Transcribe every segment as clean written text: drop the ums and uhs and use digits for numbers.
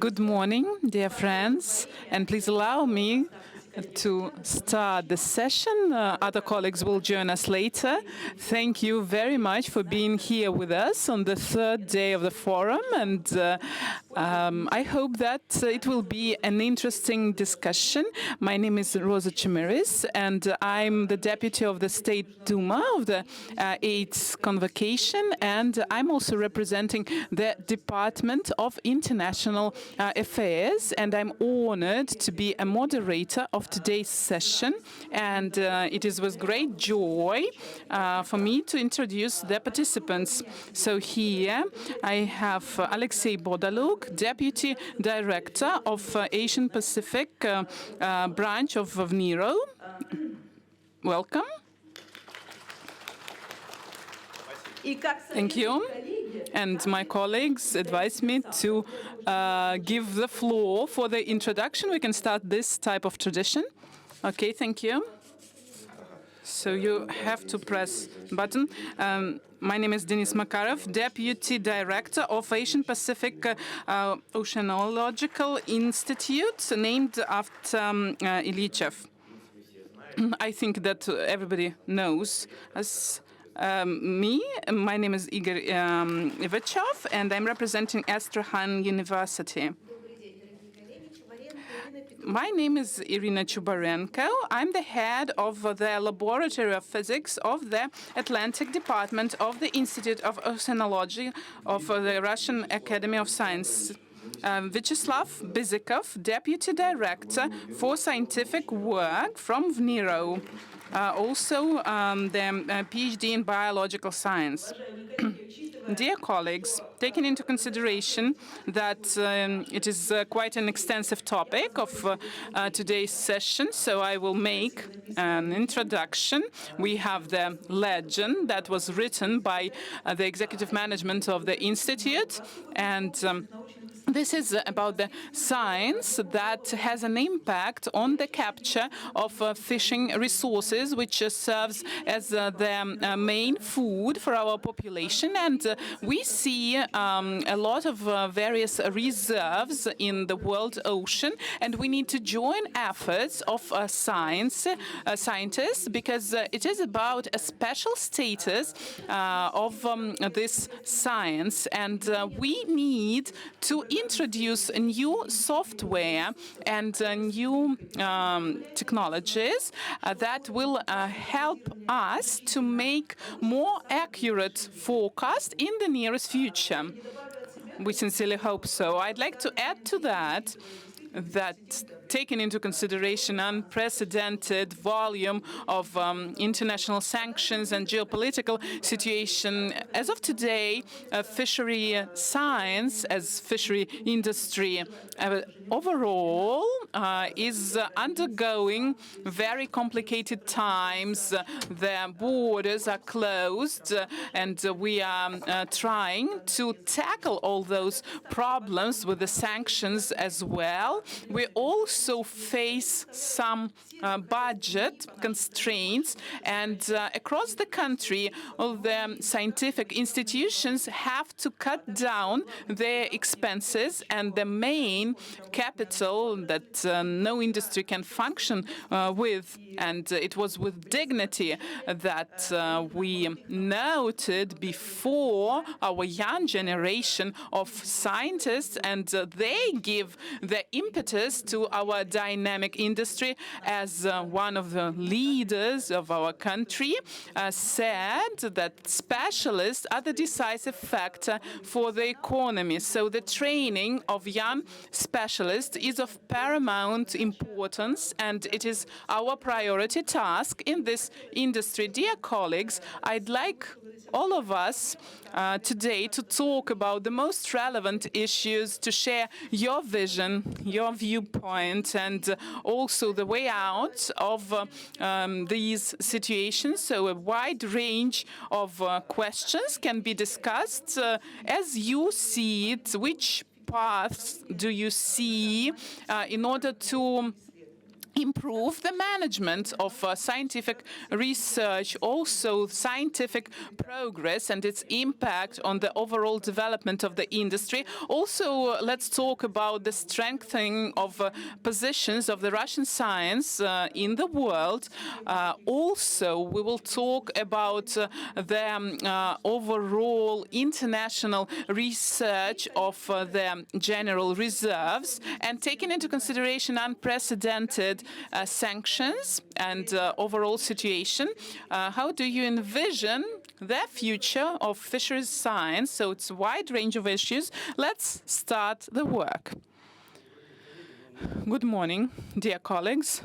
Good morning, dear friends, and please allow me to start the session. Other colleagues will join us later. Thank you very much for being here with us on the third day of the forum, and I hope that it will be an interesting discussion. My name is Rosa Chimiris, and I'm the deputy of the State Duma of the 8th Convocation, and I'm also representing the Department of International Affairs, and I'm honored to be a moderator of today's session, and it is with great joy for me to introduce the participants. So here I have Alexei Bodaluk, Deputy Director of Asian Pacific branch of VNIRO. Welcome. Thank you. And my colleagues advised me to give the floor for the introduction. We can start this type of tradition. Okay, thank you. So you have to press button. My name is Denis Makarov, Deputy Director of Asian Pacific Oceanological Institute, named after Ilyichev. I think that everybody knows us. My name is Igor Ivachov, and I'm representing Astrakhan University. My name is Irina Chubarenko. I'm the head of the Laboratory of Physics of the Atlantic Department of the Institute of Oceanology of the Russian Academy of Science. Vyacheslav Bizikov, Deputy Director for Scientific Work from VNIRO. Also the PhD in Biological Science. Dear colleagues, taking into consideration that it is quite an extensive topic of today's session, so I will make an introduction. We have the legend that was written by the executive management of the Institute, and this is about the science that has an impact on the capture of fishing resources, which serves as the main food for our population. And we see a lot of various reserves in the world ocean, and we need to join efforts of scientists, because it is about a special status of this science, and we need to introduce new software and new technologies that will help us to make more accurate forecast in the nearest future. We sincerely hope so. I'd like to add to that taking into consideration unprecedented volume of international sanctions and geopolitical situation, as of today, fishery science as fishery industry overall is undergoing very complicated times. The borders are closed, and we are trying to tackle all those problems with the sanctions as well. We also face some budget constraints, and across the country, all the scientific institutions have to cut down their expenses, and the main capital that no industry can function with. And it was with dignity that we noted before our young generation of scientists, and they give the impetus to our dynamic industry, as one of the leaders of our country said that specialists are the decisive factor for the economy. So the training of young specialists is of paramount importance, and it is our priority task in this industry. Dear colleagues, I'd like all of us today to talk about the most relevant issues, to share your vision, your viewpoint, and also the way out of these situations. So a wide range of questions can be discussed as you see it. Which paths do you see in order to improve the management of scientific research, also scientific progress and its impact on the overall development of the industry. Also, let's talk about the strengthening of positions of the Russian science in the world. Also, we will talk about the overall international research of the general reserves, and taking into consideration unprecedented sanctions and overall situation. How do you envision the future of fisheries science? So it's a wide range of issues. Let's start the work. Good morning, dear colleagues.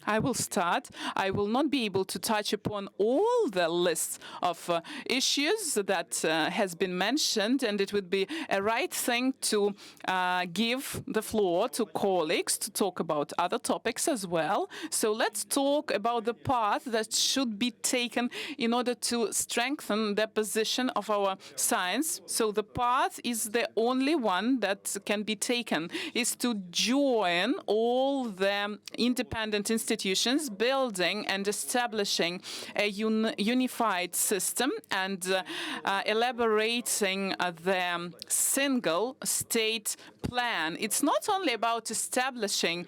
I will start. I will not be able to touch upon all the lists of issues that has been mentioned, and it would be a right thing to give the floor to colleagues to talk about other topics as well. So let's talk about the path that should be taken in order to strengthen the position of our science. So the path is the only one that can be taken, is to join all the independent institutions, building and establishing a unified system and elaborating the single state plan. It's not only about establishing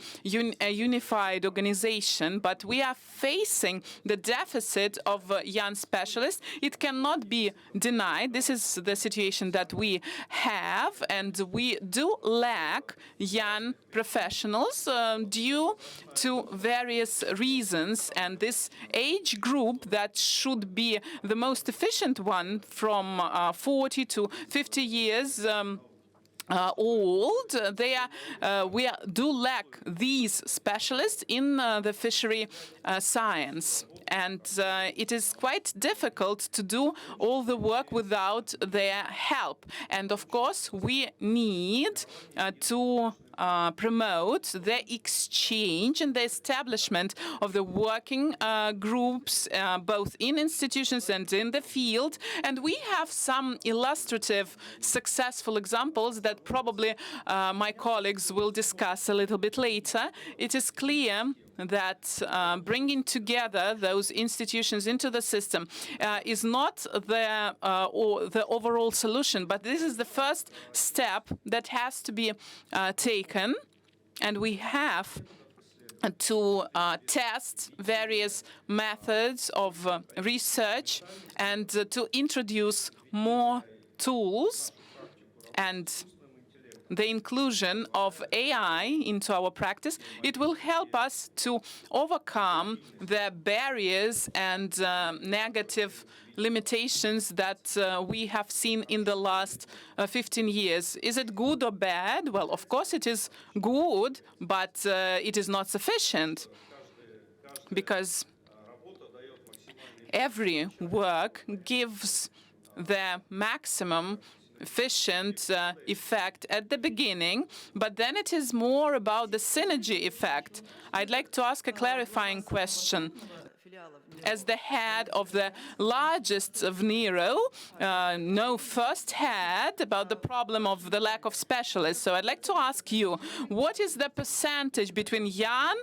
a unified organization, but we are facing the deficit of young specialists. It cannot be denied. This is the situation that we have, and we do lack young professionals due to various reasons. And this age group that should be the most efficient one, from 40 to 50 years old, we do lack these specialists in the fishery science. And it is quite difficult to do all the work without their help. And of course, we need to promote the exchange and the establishment of the working groups, both in institutions and in the field. And we have some illustrative, successful examples that probably my colleagues will discuss a little bit later. It is clear that bringing together those institutions into the system is not the overall solution, but this is the first step that has to be taken, and we have to test various methods of research and to introduce more tools, and the inclusion of AI into our practice. It will help us to overcome the barriers and negative limitations that we have seen in the last 15 years. Is it good or bad? Well, of course it is good, but it is not sufficient, because every work gives the maximum efficient effect at the beginning, but then it is more about the synergy effect. I'd like to ask a clarifying question. As the head of the largest of NERO, know firsthand about the problem of the lack of specialists. So I'd like to ask you, what is the percentage between young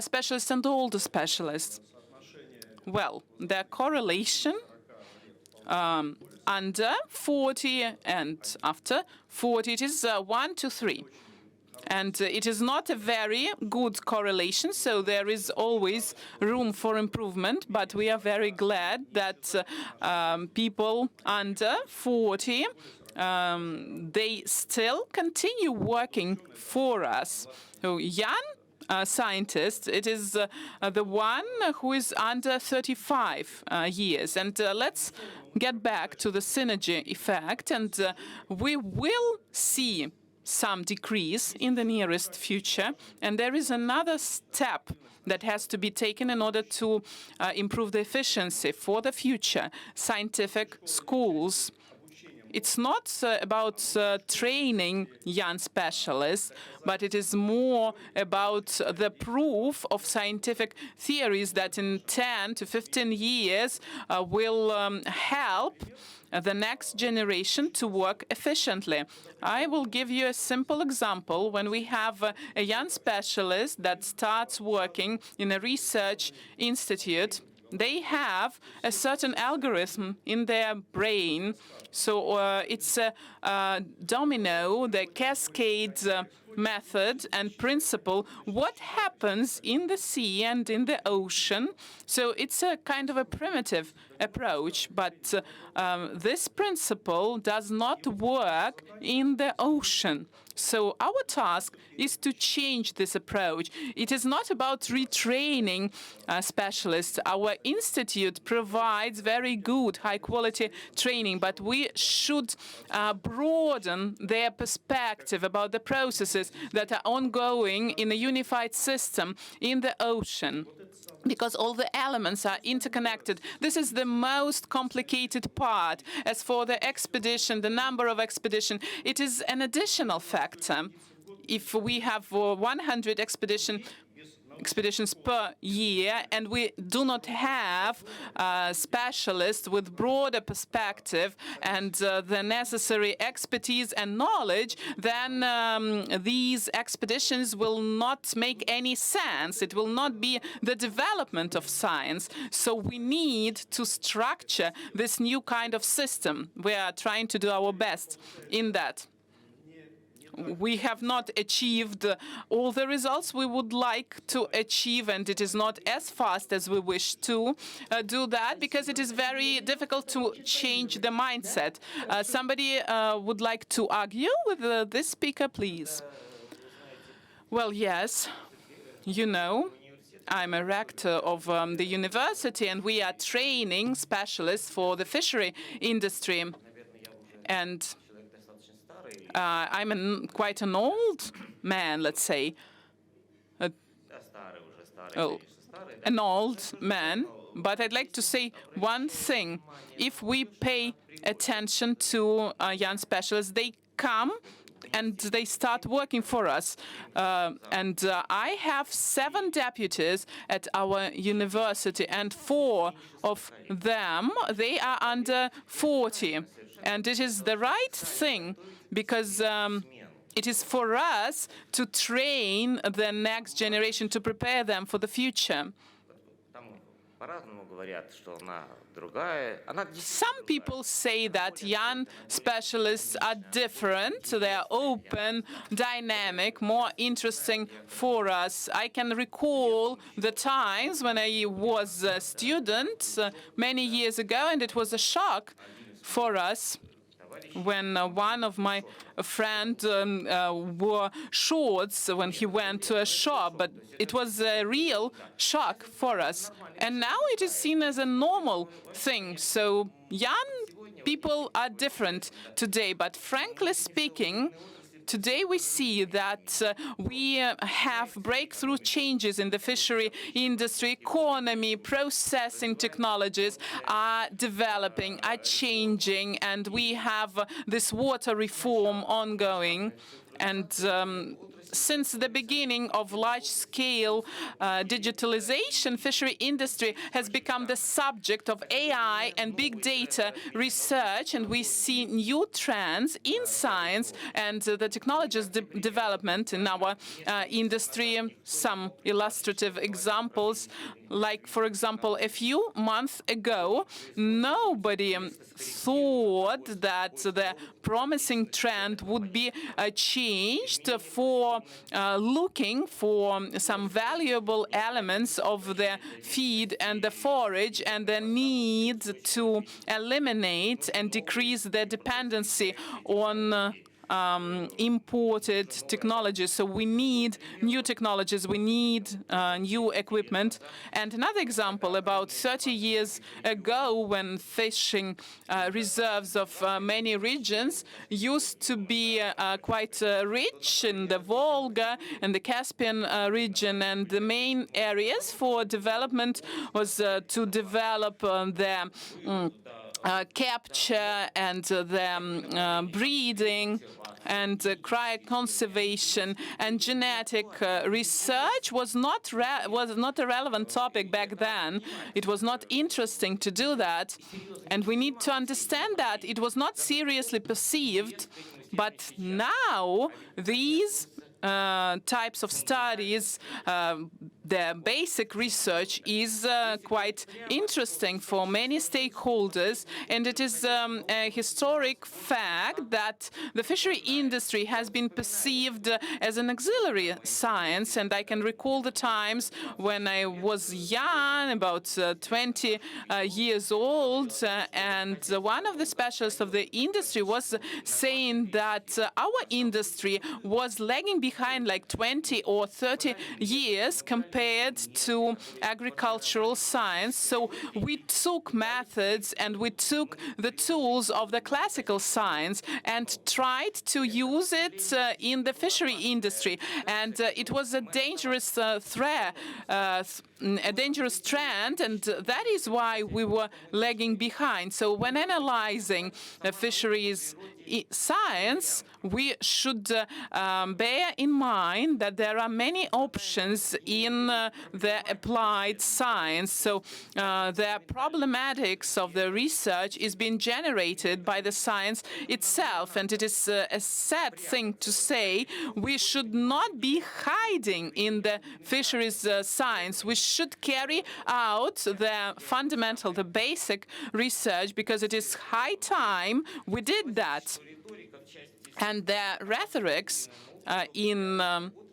specialists and older specialists? Well, the correlation under 40 and after 40, it is 1 to 3. And it is not a very good correlation, so there is always room for improvement. But we are very glad that people under 40, they still continue working for us. So young scientist, it is the one who is under 35 years. And let's get back to the synergy effect, and we will see some decrease in the nearest future. And there is another step that has to be taken in order to improve the efficiency for the future. Scientific schools it's not about training young specialists, but it is more about the proof of scientific theories that in 10 to 15 years will help the next generation to work efficiently. I will give you a simple example. When we have a young specialist that starts working in a research institute, they have a certain algorithm in their brain. So it's a domino, the cascade method and principle, what happens in the sea and in the ocean. So it's a kind of a primitive approach, but this principle does not work in the ocean. So our task is to change this approach. It is not about retraining specialists. Our institute provides very good, high-quality training, but we should broaden their perspective about the processes that are ongoing in a unified system in the ocean, because all the elements are interconnected. This is the most complicated part. As for the expedition, the number of expedition, it is an additional factor. If we have 100 expeditions per year, and we do not have specialists with broader perspective and the necessary expertise and knowledge, then these expeditions will not make any sense. It will not be the development of science. So we need to structure this new kind of system. We are trying to do our best in that. We have not achieved all the results we would like to achieve, and it is not as fast as we wish to do that, because it is very difficult to change the mindset. Somebody would like to argue with this speaker, please? Well, yes. You know, I'm a rector of the university, and we are training specialists for the fishery industry. And I'm quite an old man, let's say, an old man, but I'd like to say one thing. If we pay attention to young specialists, they come and they start working for us. I have 7 deputies at our university, and 4 of them, they are under 40. And it is the right thing, because it is for us to train the next generation, to prepare them for the future. Some people say that young specialists are different. They are open, dynamic, more interesting for us. I can recall the times when I was a student many years ago, and it was a shock for us when one of my friends wore shorts when he went to a shop, but it was a real shock for us. And now it is seen as a normal thing. So young people are different today, but frankly speaking, today we see that we have breakthrough changes in the fishery industry. Economy, processing technologies are developing, are changing, and we have this water reform ongoing. And since the beginning of large-scale digitalization, fishery industry has become the subject of AI and big data research, and we see new trends in science and the technologies development in our industry. Some illustrative examples, like, for example, a few months ago, nobody thought that the promising trend would be changed for looking for some valuable elements of the feed and the forage, and the need to eliminate and decrease the dependency on imported technologies. So we need new technologies, we need new equipment. And another example, about 30 years ago, when fishing reserves of many regions used to be quite rich in the Volga and the Caspian region, and the main areas for development was to develop the capture and the breeding and cryoconservation and genetic research was not a relevant topic back then. It was not interesting to do that, and we need to understand that it was not seriously perceived. But now these types of studies, the basic research is quite interesting for many stakeholders, and it is a historic fact that the fishery industry has been perceived as an auxiliary science. And I can recall the times when I was young, about 20 years old, and one of the specialists of the industry was saying that our industry was lagging behind like 20 or 30 years compared to agricultural science. So we took methods and we took the tools of the classical science and tried to use it in the fishery industry. And it was a dangerous threat, a dangerous trend, and that is why we were lagging behind. So when analyzing fisheries science, we should bear in mind that there are many options in the applied science. So the problematics of the research is being generated by the science itself, and it is a sad thing to say. We should not be hiding in the fisheries science. We should carry out the fundamental, the basic research, because it is high time we did that. And the rhetorics in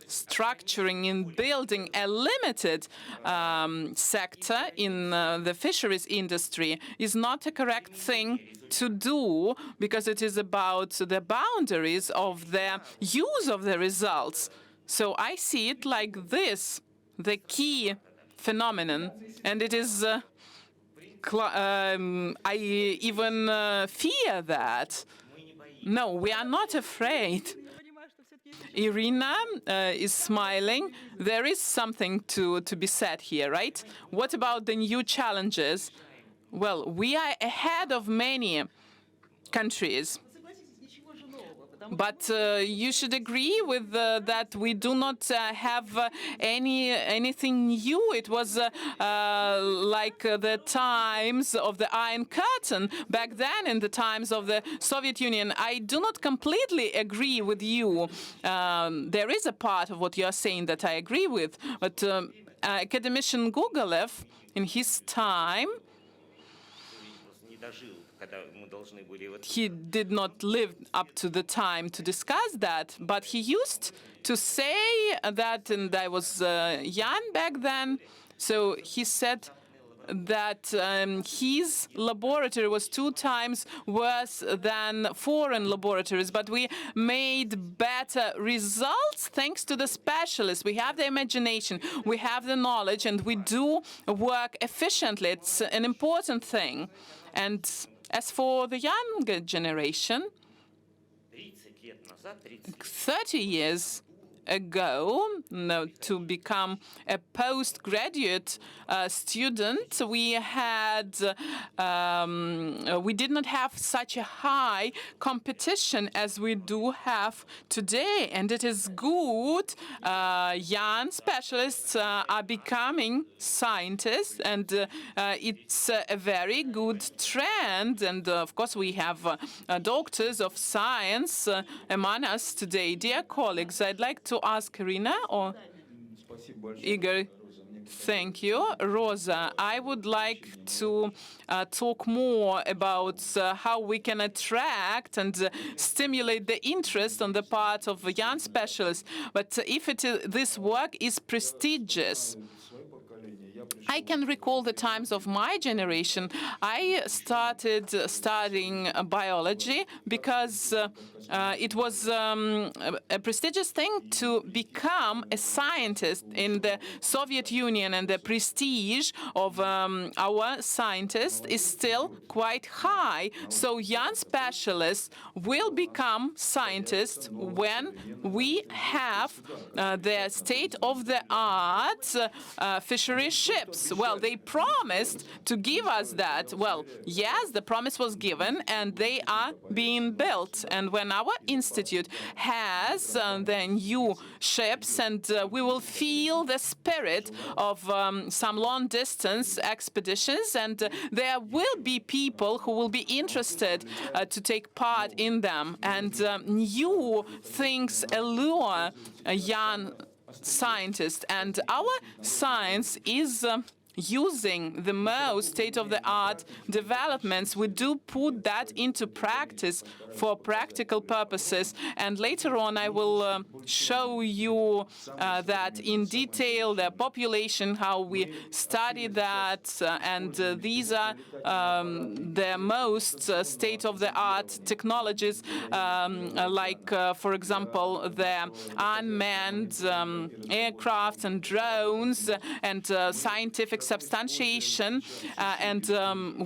structuring, in building a limited sector in the fisheries industry is not a correct thing to do, because it is about the boundaries of the use of the results. So I see it like this, the key phenomenon, and it is I even fear that. No, we are not afraid. Irina is smiling. There is something to be said here, right? What about the new challenges? Well, we are ahead of many countries. But you should agree with that we do not have anything new. It was like the times of the Iron Curtain back then, in the times of the Soviet Union. I do not completely agree with you. There is a part of what you are saying that I agree with, but academician Gogolev, in his time, he did not live up to the time to discuss that, but he used to say that, and I was young back then, so he said that his laboratory was 2 times worse than foreign laboratories, but we made better results thanks to the specialists. We have the imagination, we have the knowledge, and we do work efficiently. It's an important thing. And as for the younger generation, 30 years ago, to become a postgraduate student, we did not have such a high competition as we do have today, and it is good. Young specialists are becoming scientists, and it's a very good trend. And of course, we have doctors of science among us today. Dear colleagues, I'd like to ask Irina or Igor. Thank you. Rosa, I would like to talk more about how we can attract and stimulate the interest on the part of young specialists. But if this work is prestigious, I can recall the times of my generation. I started studying biology because it was a prestigious thing to become a scientist in the Soviet Union, and the prestige of our scientists is still quite high. So young specialists will become scientists when we have the state-of-the-art fishery ship. ships. Well, they promised to give us that. Well, yes, the promise was given, and they are being built. And when our institute has the new ships, and we will feel the spirit of some long-distance expeditions, and there will be people who will be interested to take part in them. And new things allure young scientists, and our science is using the most state-of-the-art developments. We do put that into practice for practical purposes, and later on I will show you that in detail, the population, how we study that, and these are the most state-of-the-art technologies, like, for example, the unmanned aircraft and drones, and scientific substantiation, and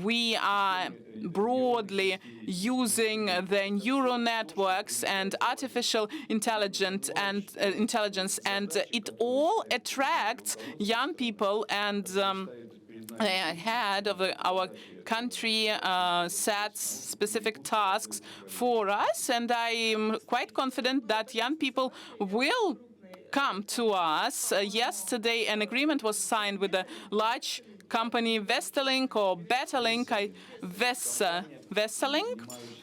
we are broadly using the neural networks and artificial intelligence, and it all attracts young people, and the head of our country sets specific tasks for us, and I am quite confident that young people will come to us. Yesterday, an agreement was signed with a large company, Vestelink or Betterlink, Vestelink,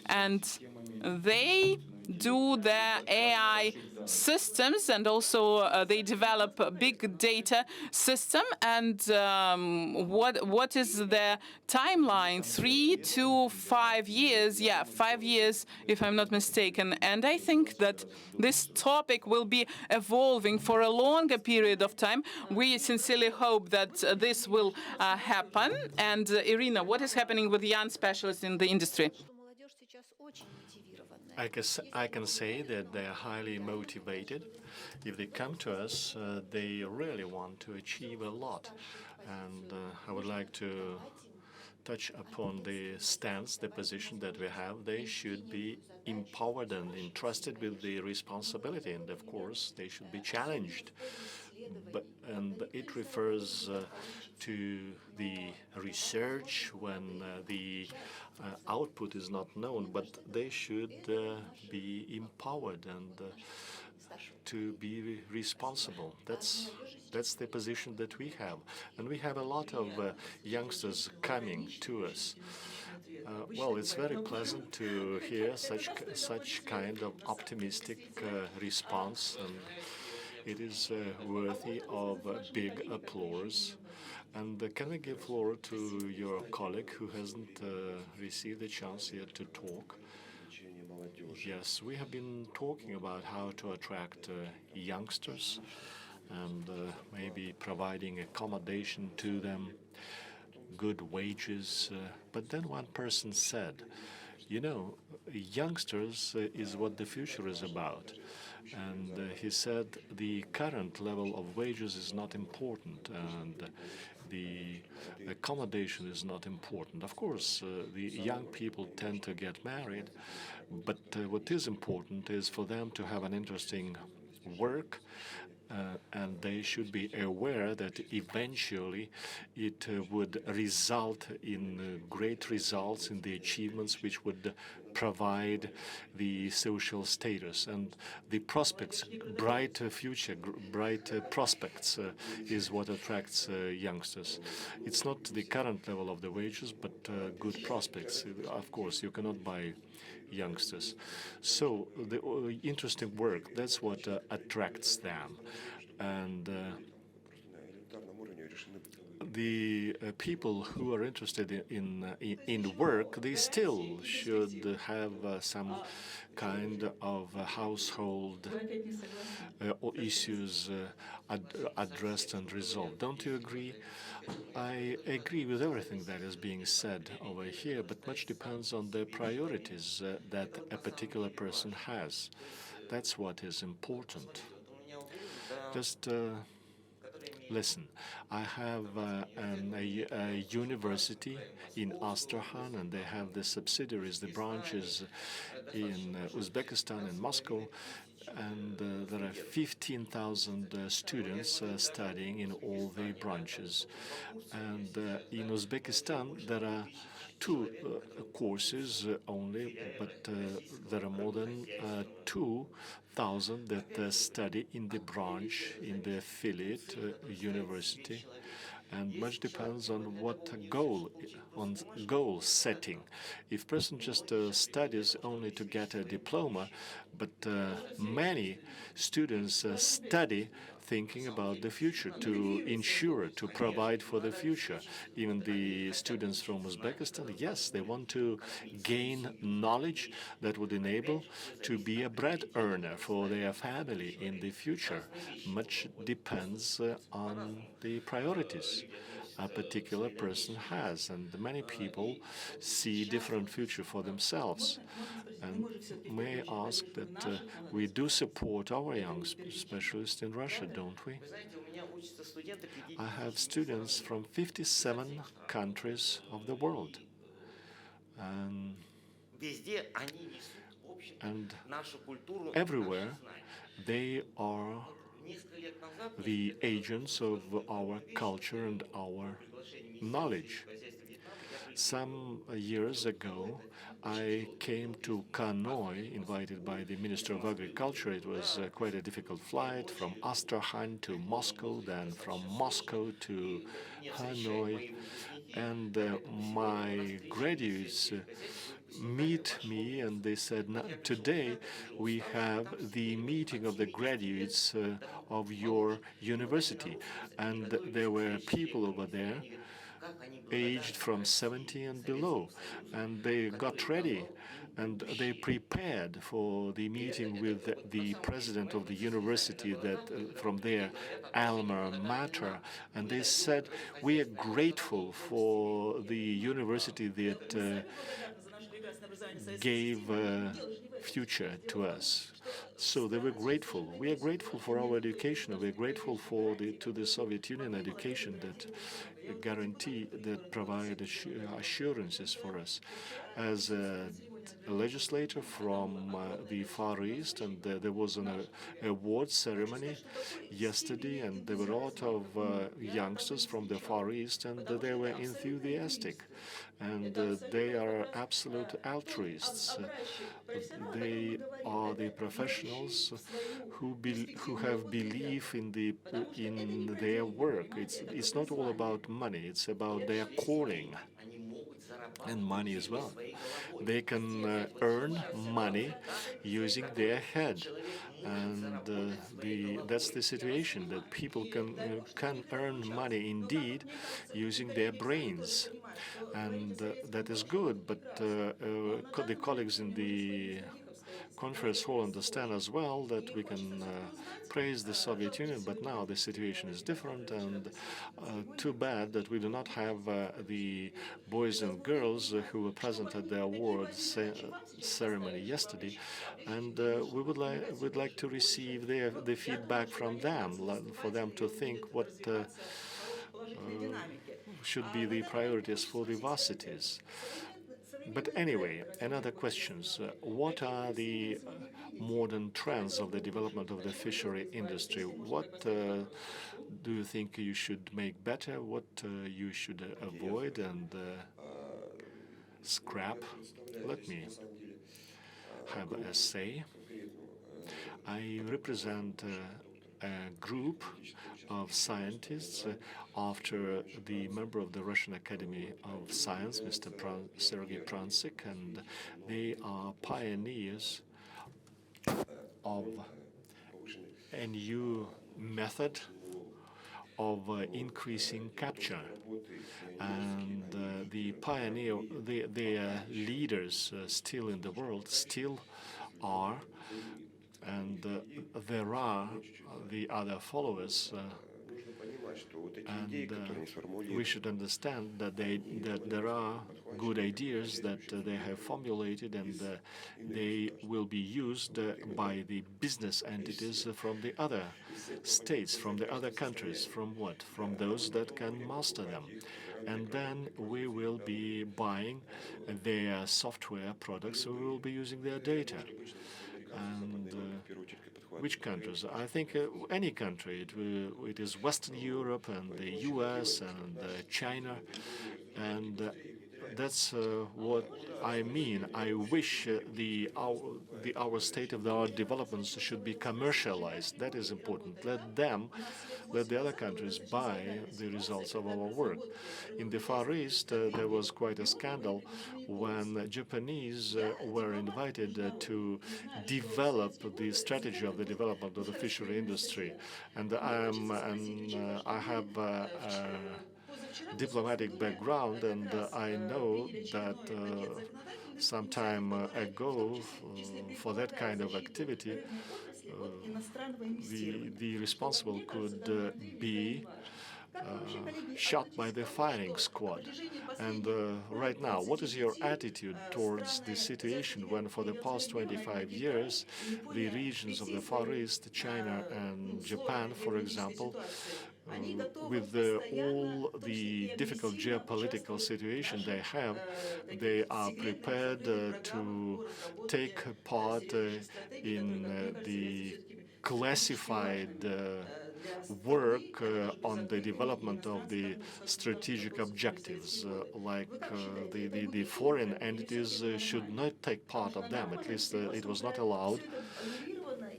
and they do their AI systems, and also they develop a big data system. And what is the timeline? 3 to 5 years? Yeah, 5 years, if I'm not mistaken. And I think that this topic will be evolving for a longer period of time. We sincerely hope that this will happen. And Irina, what is happening with young specialists in the industry? I can say that they are highly motivated. If they come to us, they really want to achieve a lot. And I would like to touch upon the stance, the position that we have. They should be empowered and entrusted with the responsibility, and of course, they should be challenged. And it refers to the research when the output is not known, but they should be empowered and to be responsible. That's the position that we have, and we have a lot of youngsters coming to us. Well, it's very pleasant to hear such kind of optimistic response, and it is worthy of big applause. And can I give floor to your colleague who hasn't received the chance yet to talk? Yes, we have been talking about how to attract youngsters and maybe providing accommodation to them, good wages. But then one person said, you know, youngsters is what the future is about. And he said the current level of wages is not important, and the accommodation is not important. Of course, the young people tend to get married, but what is important is for them to have an interesting work, and they should be aware that eventually it would result in great results in the achievements which would provide the social status and the prospects. Bright future, bright prospects is what attracts youngsters. It's not the current level of the wages, but good prospects. Of course, you cannot buy youngsters. So the interesting work, that's what attracts them. And the people who are interested in work, they still should have some kind of household issues addressed and resolved. Don't you agree? I agree with everything that is being said over here, but much depends on the priorities that a particular person has. That's what is important. Just listen, I have a university in Astrakhan, and they have the subsidiaries, the branches in Uzbekistan and Moscow. and there are 15,000 students studying in all the branches. And in Uzbekistan, there are two courses only, but there are more than 2,000 that study in the branch, in the affiliate university. And much depends on what on goal setting. If person just studies only to get a diploma, but many students study thinking about the future, to ensure, to provide for the future. Even the students from Uzbekistan, yes, they want to gain knowledge that would enable to be a bread earner for their family in the future. Much depends on the priorities a particular person has, and many people see different future for themselves. And may I ask that we do support our young specialists in Russia, don't we? I have students from 57 countries of the world. And everywhere they are the agents of our culture and our knowledge. Some years ago, I came to Hanoi, invited by the Minister of Agriculture. It was quite a difficult flight from Astrakhan to Moscow, then from Moscow to Hanoi. And my graduates meet me, and they said, today we have the meeting of the graduates of your university. And there were people over there aged from 70 and below, and they got ready and they prepared for the meeting with the president of the university that from their alma mater, and they said, we are grateful for the university that gave future to us. So they were grateful. We are grateful for our education. We are grateful to the Soviet Union education that guarantee, that provide assurances for us. As a legislator from the Far East, and there was an award ceremony yesterday, and there were a lot of youngsters from the Far East, and they were enthusiastic. And they are absolute altruists. They are the professionals who have belief in their work. It's not all about money. It's about their calling and money as well. They can earn money using their head. And that's the situation, that people can earn money indeed using their brains. And that is good, but the colleagues in the conference hall understand as well that we can praise the Soviet Union, but now the situation is different, and too bad that we do not have the boys and girls who were present at the awards ceremony yesterday, and we'd like to receive the feedback from them, for them to think what should be the priorities for the varsities. But anyway, another questions. What are the modern trends of the development of the fishery industry? What do you think you should make better? What you should avoid and scrap? Let me have a say. I represent a group of scientists after the member of the Russian Academy of Science, Mr. Sergei Pransik, and they are pioneers of a new method of increasing capture. And the pioneer, the leaders still in the world, still are, and there are the other followers. And we should understand that there are good ideas that they have formulated, and they will be used by the business entities from the other states, from the other countries. From what? From those that can master them. And then we will be buying their software products, so we will be using their data. And Which countries? I think any country. It is Western Europe and the US and China. And that's what I mean. I wish our state-of-the-art developments should be commercialized. That is important. Let the other countries buy the results of our work. In the Far East, there was quite a scandal when Japanese were invited to develop the strategy of the development of the fishery industry. And I have diplomatic background, and I know that some time ago, for that kind of activity, the responsible could be shot by the firing squad. And right now, what is your attitude towards the situation when for the past 25 years, the regions of the Far East, China and Japan, for example, with all the difficult geopolitical situation they are prepared to take part in the classified work on the development of the strategic objectives, the foreign entities should not take part of them. At least it was not allowed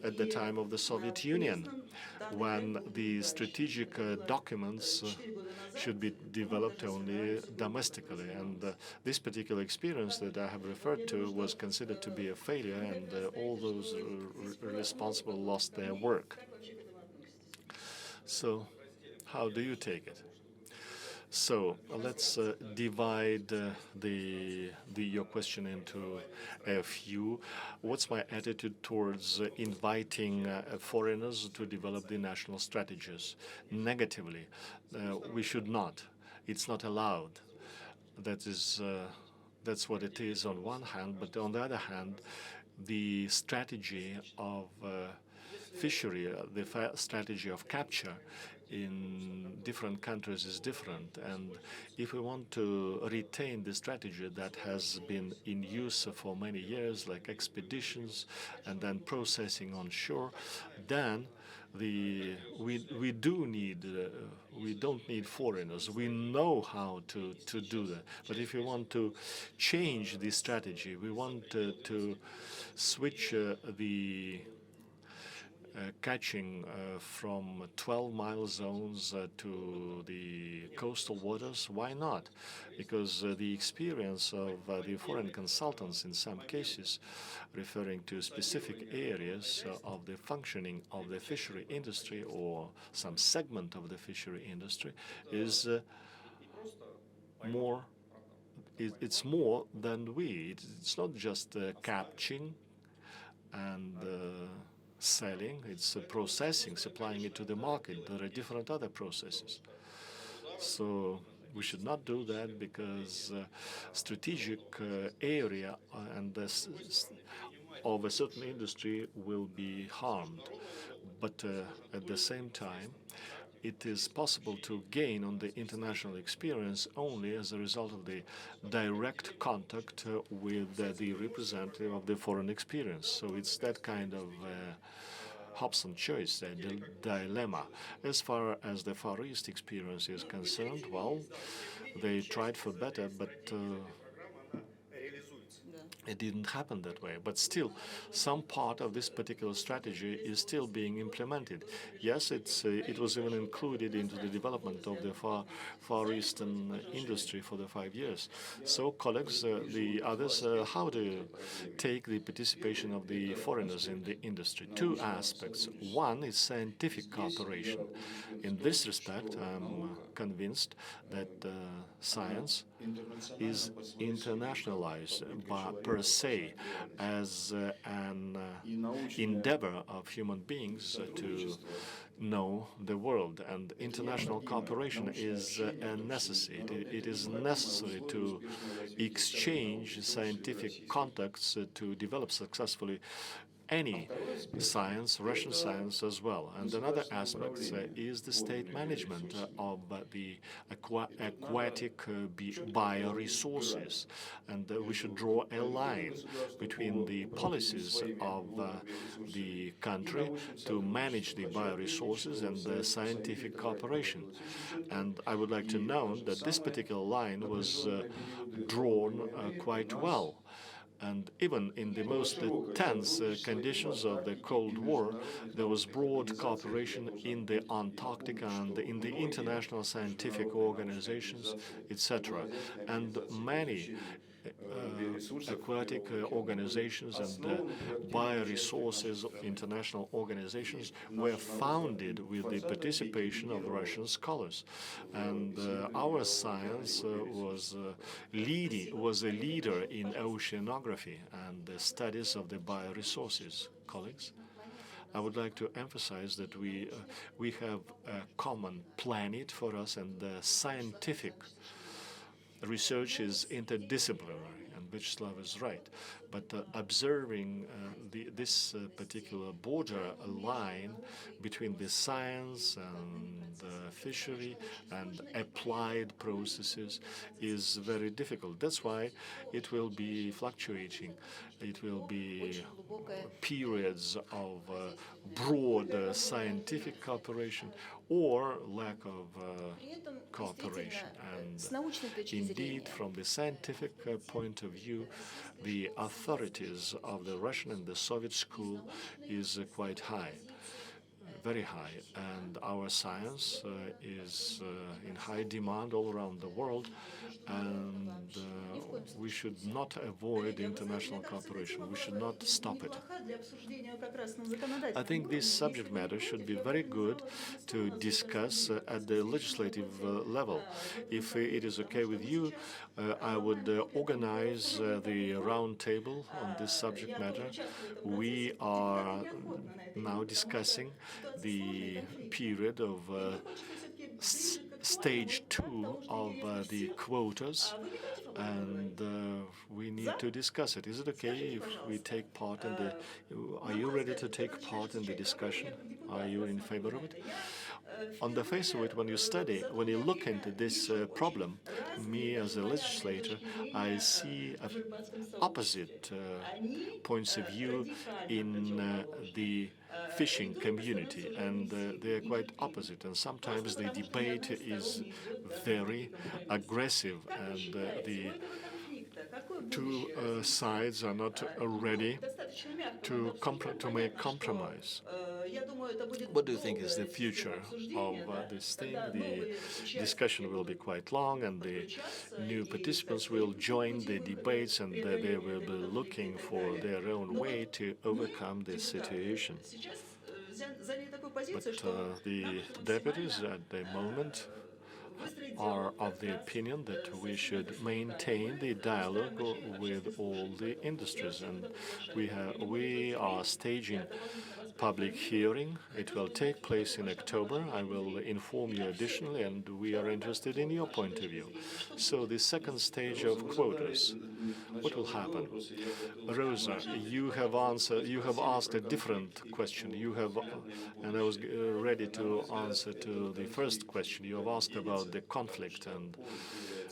at the time of the Soviet Union, when the strategic documents should be developed only domestically. And this particular experience that I have referred to was considered to be a failure, and all those responsible lost their work. So how do you take it? So let's divide your question into a few. What's my attitude towards inviting foreigners to develop the national strategies? Negatively, we should not. It's not allowed. That's what it is on one hand, but on the other hand, the strategy of fishery, the strategy of capture in different countries is different. And if we want to retain the strategy that has been in use for many years, like expeditions and then processing on shore, then we don't need foreigners. We know how to do that. But if we want to change the strategy, we want to switch the catching from 12-mile zones to the coastal waters, why not? Because the experience of the foreign consultants in some cases, referring to specific areas of the functioning of the fishery industry or some segment of the fishery industry, is more. It's more than we. It's not just catching and selling, it's processing, supplying it to the market. There are different other processes. So we should not do that, because strategic area and of a certain industry will be harmed. But at the same time, it is possible to gain on the international experience only as a result of the direct contact with the representative of the foreign experience. So it's that kind of Hobson choice, the dilemma. As far as the Far East experience is concerned, well, they tried for better, but it didn't happen that way. But still, some part of this particular strategy is still being implemented. Yes, it was even included into the development of the Far Eastern industry for the 5 years. So, colleagues, the others, how do you take the participation of the foreigners in the industry? Two aspects. One is scientific cooperation. In this respect, I'm convinced that science is internationalized per se as an endeavor of human beings to know the world, and international cooperation is a necessity. It is necessary to exchange scientific contacts to develop successfully any science, Russian science as well. And another aspect is the state management of the aquatic bioresources. And we should draw a line between the policies of the country to manage the bioresources and the scientific cooperation. And I would like to note that this particular line was drawn quite well. And even in the most tense conditions of the Cold War, there was broad cooperation in the Antarctica and in the international scientific organizations, etc. And many aquatic organizations and bioresources international organizations were founded with the participation of Russian scholars. And our science was a leader in oceanography and the studies of the bioresources. Colleagues, I would like to emphasize that we have a common planet for us, and the scientific research is interdisciplinary, and Vyacheslav is right. But observing this particular border line between the science and the fishery and applied processes is very difficult. That's why it will be fluctuating. It will be periods of broad scientific cooperation or lack of cooperation. And indeed, from the scientific point of view, the authorities of the Russian and the Soviet school is quite high, very high, and our science is in high demand all around the world, and we should not avoid international cooperation. We should not stop it. I think this subject matter should be very good to discuss at the legislative level. If it is okay with you, I would organize the roundtable on this subject matter. We are now discussing the period of stage 2 of the quotas, and we need to discuss it. Is it okay if we take part in the... Are you ready to take part in the discussion? Are you in favor of it? On the face of it, when you look into this problem, me as a legislator, I see opposite points of view in the fishing community, and they are quite opposite. And sometimes the debate is very aggressive, and the two sides are not ready to make compromise. What do you think is the future of this thing? The discussion will be quite long, and the new participants will join the debates, and they will be looking for their own way to overcome this situation. But the deputies at the moment are of the opinion that we should maintain the dialogue with all the industries, and we are staging public hearing. It will take place in October. I will inform you additionally, and we are interested in your point of view. So the second stage of quotas, what will happen? Rosa, you have asked a different question. And I was ready to answer to the first question. You have asked about the conflict, and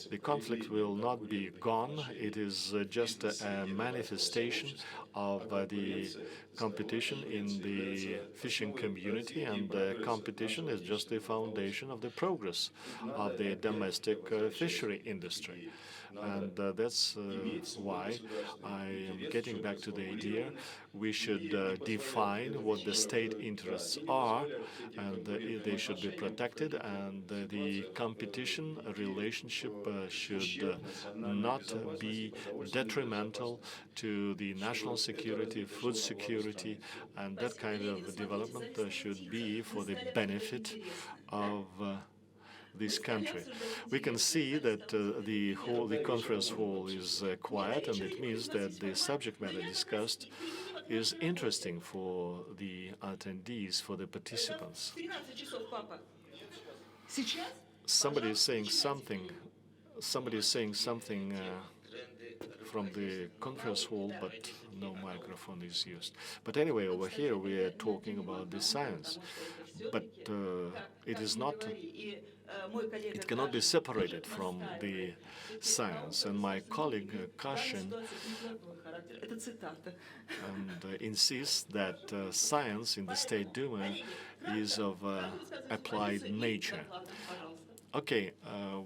the conflict will not be gone. It is just a manifestation of the competition in the fishing community, and the competition is just the foundation of the progress of the domestic fishery industry. And that's why I am getting back to the idea we should define what the state interests are, and they should be protected, and the competition relationship should not be detrimental to the national security, food security, and that kind of development should be for the benefit of this country. We can see that the conference hall is quiet, and it means that the subject matter discussed is interesting for the attendees, for the participants. Somebody is saying something. Somebody is saying something from the conference hall, but no microphone is used. But anyway, over here we are talking about the science, but it is not. It cannot be separated from the science. And my colleague Kashin insists that science in the State Duma is of applied nature. Okay,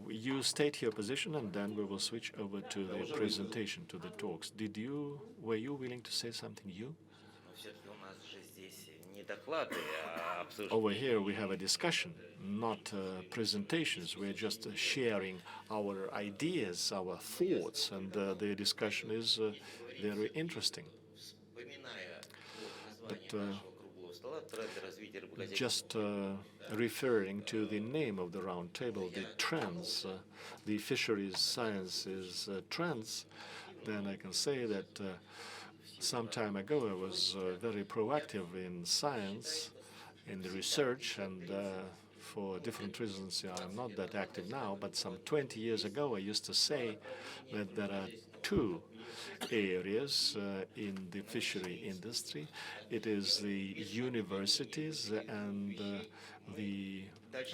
you state your position, and then we will switch over to the presentation, to the talks. Were you willing to say something, you? Over here we have a discussion, not presentations. We're just sharing our ideas, our thoughts, and the discussion is very interesting. But just referring to the name of the round table, the trends, the fisheries sciences trends, then I can say that some time ago I was very proactive in science, in the research, and for different reasons I'm not that active now, but some 20 years ago I used to say that there are two areas in the fishery industry. It is the universities and the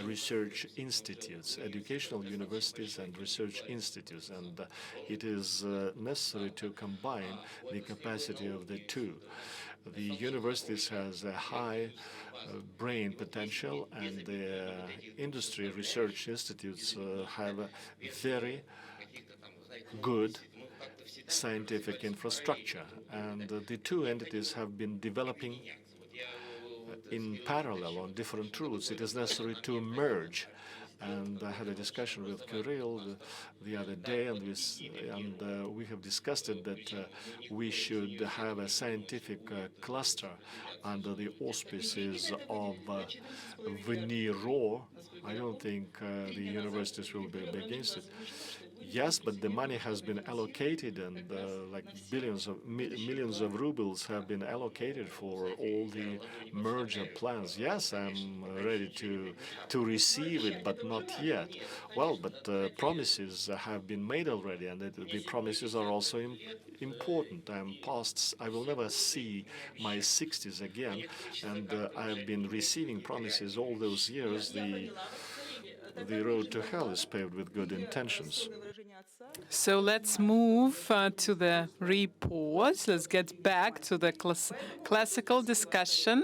research institutes, educational universities and research institutes, and it is necessary to combine the capacity of the two. The universities has a high brain potential, and the industry research institutes have a very good scientific infrastructure, and the two entities have been developing in parallel on different routes. It is necessary to merge. And I had a discussion with Kirill the other day, and we have discussed it that we should have a scientific cluster under the auspices of VNIRO. I don't think the universities will be against it. Yes, but the money has been allocated, and like millions of rubles have been allocated for all the merger plans. Yes, I'm ready to receive it, but not yet. Well, but promises have been made already, and the promises are also important. I'm past. I will never see my 60s again, and I've been receiving promises all those years. The road to hell is paved with good intentions. So let's move to the report. Let's get back to the classical discussion.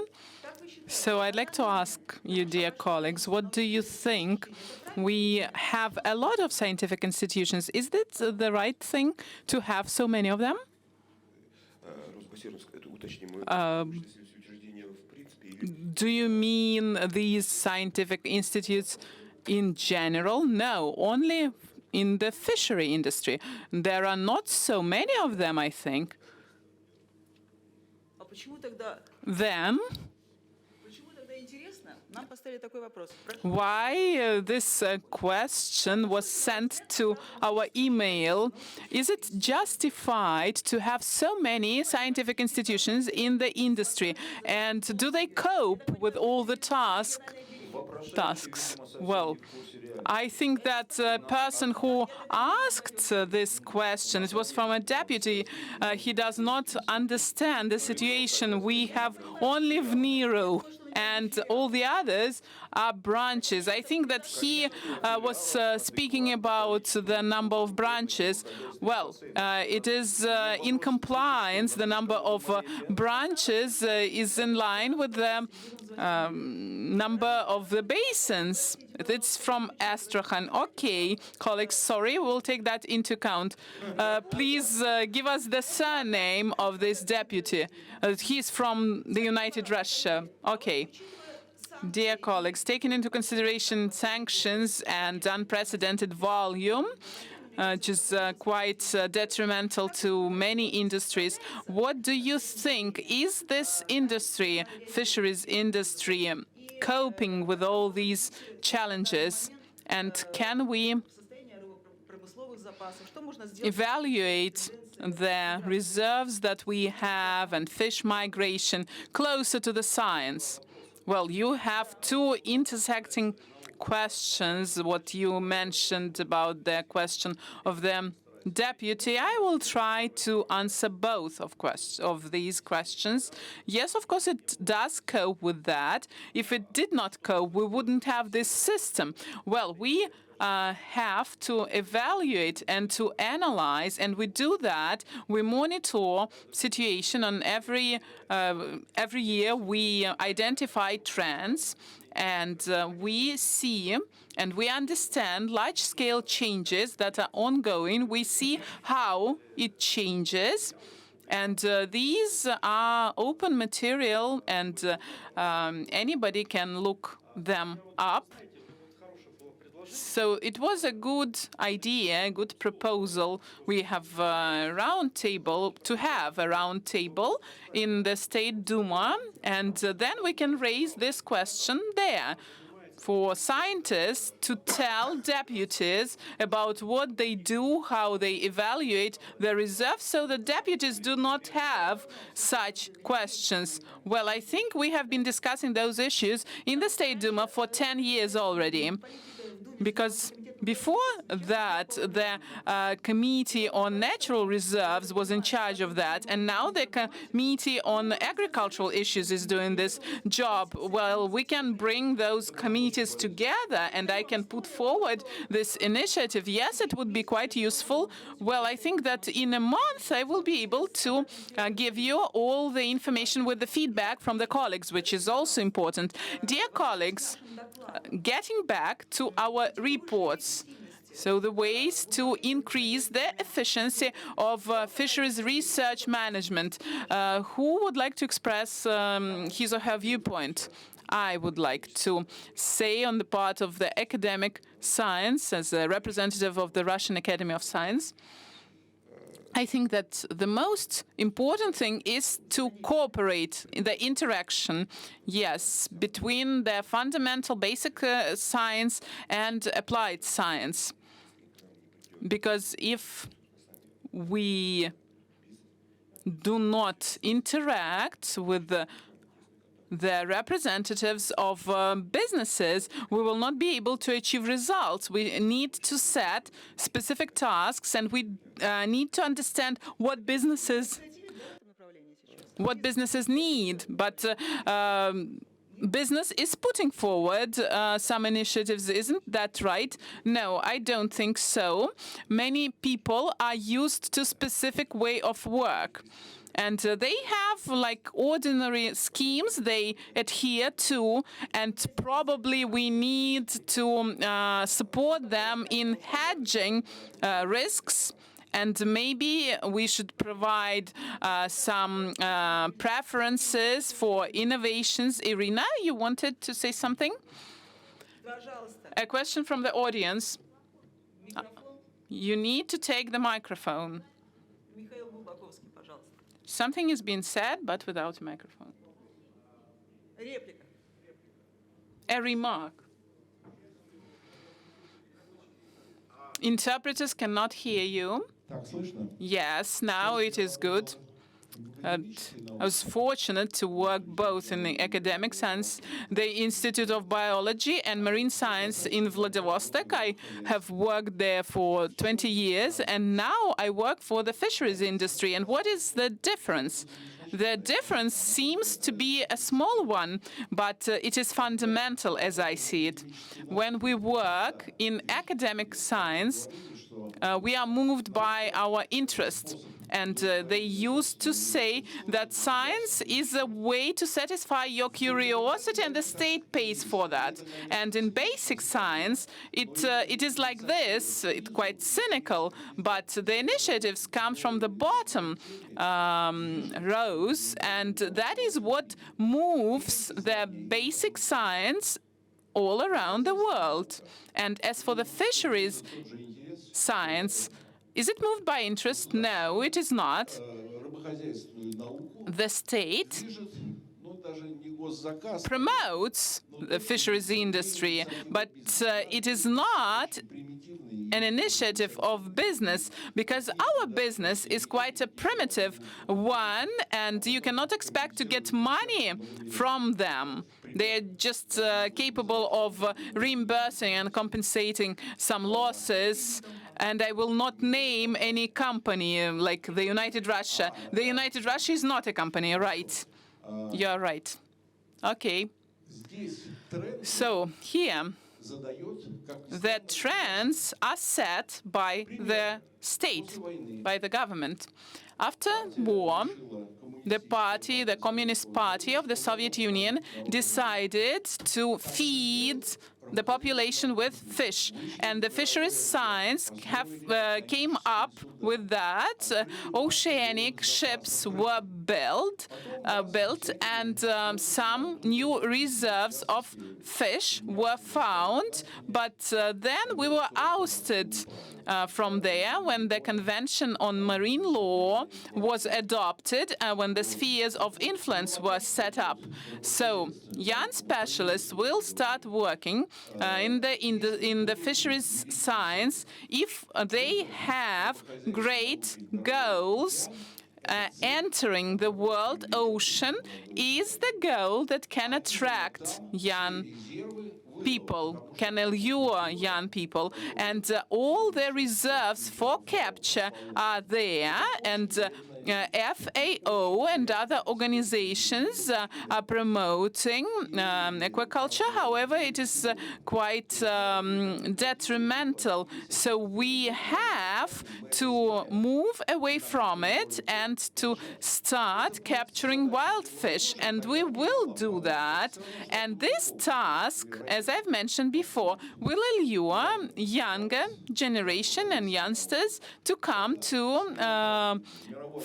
So I'd like to ask you, dear colleagues, what do you think? We have a lot of scientific institutions. Is it the right thing to have so many of them? Do you mean these scientific institutes in general? No, only in the fishery industry. There are not so many of them, I think. Then, why this question was sent to our email? Is it justified to have so many scientific institutions in the industry? And do they cope with all the tasks? Well, I think that the person who asked this question, it was from a deputy, he does not understand the situation. We have only VNIRO, and all the others are branches. I think that he was speaking about the number of branches. Well, it is in compliance. The number of branches is in line with the number of the basins. It's from Astrakhan. Okay, colleagues, sorry, we'll take that into account. Please give us the surname of this deputy. He's from the United Russia. Okay. Dear colleagues, taking into consideration sanctions and unprecedented volume, which is quite detrimental to many industries, what do you think? Is this industry, fisheries industry, coping with all these challenges? And can we evaluate the reserves that we have and fish migration closer to the science? Well, you have two intersecting questions, what you mentioned about the question of the Deputy, I will try to answer both of these questions. Yes, of course, it does cope with that. If it did not cope, we wouldn't have this system. Well, we have to evaluate and to analyze, and we do that. We monitor situation on every year. We identify trends, and we see and we understand large-scale changes that are ongoing. We see how it changes. And these are open material, and anybody can look them up. So it was a good idea, a good proposal. We have a to have a round table in the State Duma, and then we can raise this question there for scientists to tell deputies about what they do, how they evaluate the reserves, so the deputies do not have such questions. Well, I think we have been discussing those issues in the State Duma for 10 years already. Because before that, the Committee on Natural Reserves was in charge of that, and now the Committee on Agricultural Issues is doing this job. Well, we can bring those committees together, and I can put forward this initiative. Yes, it would be quite useful. Well, I think that in a month I will be able to give you all the information with the feedback from the colleagues, which is also important. Dear colleagues, getting back to our reports, so the ways to increase the efficiency of fisheries research management. Who would like to express his or her viewpoint? I would like to say on the part of the academic science, as a representative of the Russian Academy of Science, I think that the most important thing is to cooperate in the interaction, yes, between the fundamental basic science and applied science. Because if we do not interact with the representatives of businesses, we will not be able to achieve results. We need to set specific tasks, and we need to understand what businesses need. But business is putting forward some initiatives. Isn't that right? No, I don't think so. Many people are used to specific way of work. And they have like ordinary schemes they adhere to, and probably we need to support them in hedging risks. And maybe we should provide some preferences for innovations. Irina, you wanted to say something? A question from the audience. You need to take the microphone. Something is being said, but without a microphone. A remark. Interpreters cannot hear you. Yes, now it is good. I was fortunate to work both in the academic science, the Institute of Biology and Marine Science in Vladivostok. I have worked there for 20 years, and now I work for the fisheries industry. And what is the difference? The difference seems to be a small one, but it is fundamental as I see it. When we work in academic science, we are moved by our interest. And they used to say that science is a way to satisfy your curiosity, and the state pays for that. And in basic science, it is like this. It's quite cynical, but the initiatives come from the bottom rows, and that is what moves the basic science all around the world. And as for the fisheries science, is it moved by interest? No, it is not. The state promotes the fisheries industry, but it is not an initiative of business, because our business is quite a primitive one, and you cannot expect to get money from them. They are just capable of reimbursing and compensating some losses. And I will not name any company like the United Russia. The United Russia is not a company, right? You're right. Okay. So here, the trends are set by the state, by the government. After war, the Communist Party of the Soviet Union, decided to feed the population with fish, and the fisheries science came up with that. Oceanic ships were built, and some new reserves of fish were found. But then we were ousted from there when the Convention on Marine Law was adopted, when the spheres of influence were set up. So young specialists will start working in the fisheries science if they have great goals. Entering the world ocean is the goal that can attract young people, can allure young people, and all the reserves for capture are there, and FAO and other organizations are promoting aquaculture. However, it is quite detrimental. So we have to move away from it and to start capturing wild fish. And we will do that. And this task, as I've mentioned before, will allure younger generation and youngsters to come to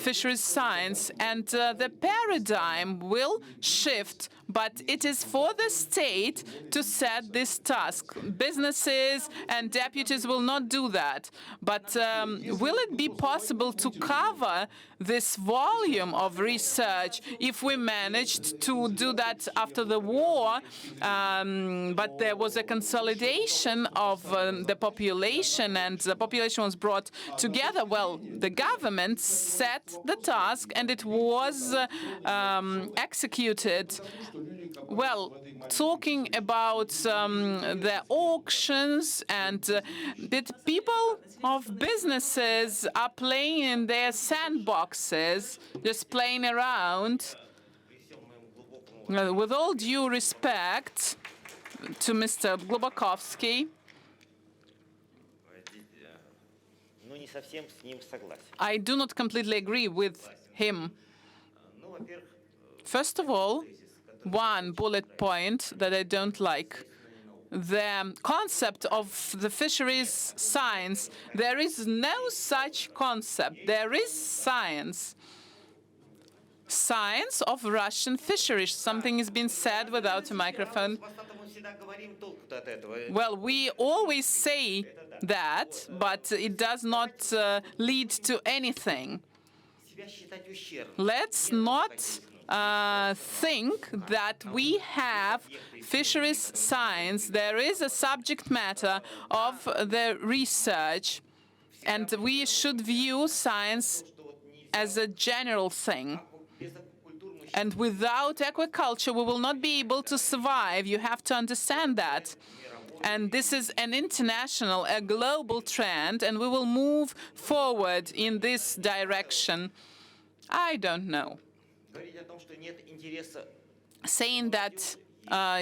fisheries science, and the paradigm will shift, but it is for the state to set this task. Businesses and deputies will not do that. But will it be possible to cover this volume of research if we managed to do that after the war? But there was a consolidation of the population, and the population was brought together. Well, the government set the task, and it was executed. Well, talking about the auctions, and that people of businesses are playing in their sandboxes, just playing around. With all due respect to Mr. Globokovsky, I do not completely agree with him. First of all, one bullet point that I don't like: the concept of the fisheries science. There is no such concept. There is science. Science of Russian fisheries. Something is being said without a microphone. Well, we always say that, but it does not lead to anything. Let's not think that we have fisheries science. There is a subject matter of the research, and we should view science as a general thing. And without aquaculture, we will not be able to survive. You have to understand that. And this is an international, a global trend, and we will move forward in this direction. I don't know. Saying that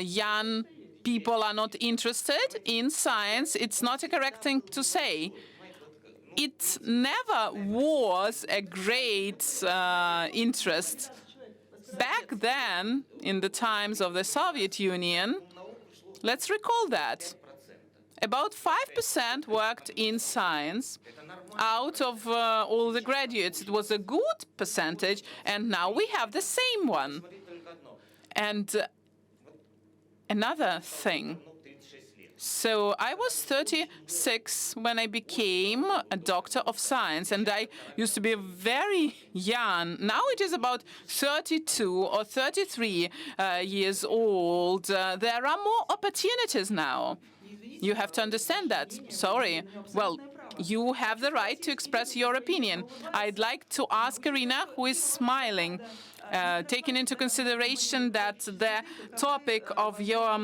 young people are not interested in science, it's not a correct thing to say. It never was a great interest. Back then, in the times of the Soviet Union, let's recall that. About 5% worked in science out of all the graduates. It was a good percentage, and now we have the same one. And another thing. So I was 36 when I became a doctor of science, and I used to be very young. Now it is about 32 or 33 years old. There are more opportunities now. You have to understand that. Sorry. Well, you have the right to express your opinion. I'd like to ask Irina, who is smiling. taking into consideration that the topic of your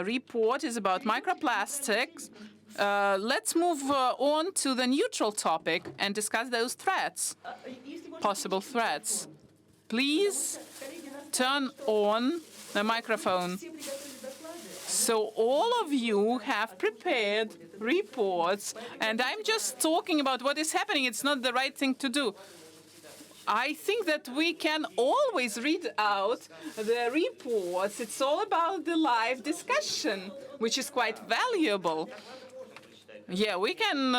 report is about microplastics, let's move on to the neutral topic and discuss those threats, possible threats. Please turn on the microphone. So all of you have prepared reports, and I'm just talking about what is happening. It's not the right thing to do. I think that we can always read out the reports. It's all about the live discussion, which is quite valuable. Yeah, we can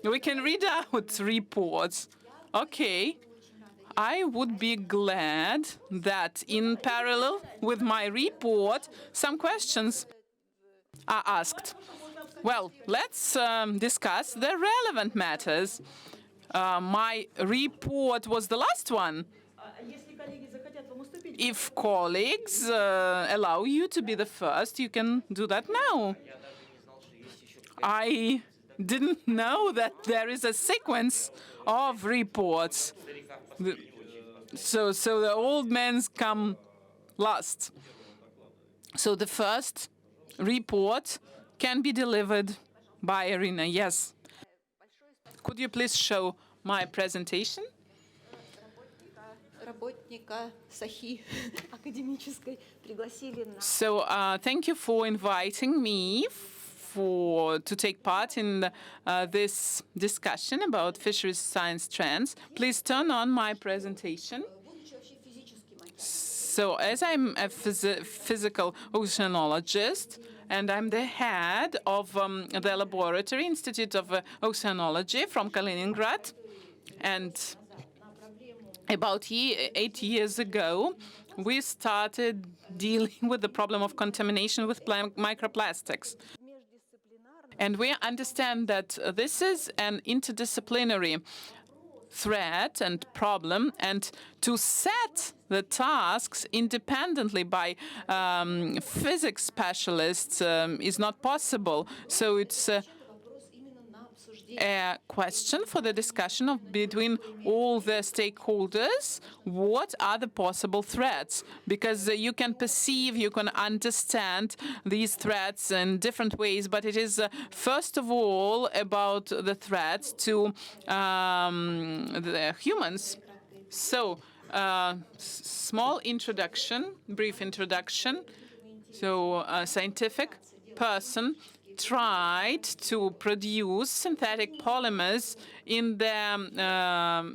read out reports. Okay. I would be glad that in parallel with my report, some questions are asked. Well, let's discuss the relevant matters. My report was the last one. If colleagues allow you to be the first, you can do that now. I didn't know that there is a sequence of reports. So the old men come last. So the first report can be delivered by Irina. Yes. Could you please show my presentation? So thank you for inviting me to take part in this discussion about fisheries science trends. Please turn on my presentation. So as I'm a physical oceanologist, and I'm the head of the Laboratory Institute of Oceanology from Kaliningrad, and about 8 years ago, we started dealing with the problem of contamination with microplastics. And we understand that this is an interdisciplinary threat and problem, and to set the tasks independently by physics specialists is not possible. So it's a question for the discussion between all the stakeholders. What are the possible threats? Because you can perceive, you can understand these threats in different ways, but it is first of all about the threats to the humans. So, small introduction, brief introduction. So, a scientific person tried to produce synthetic polymers in the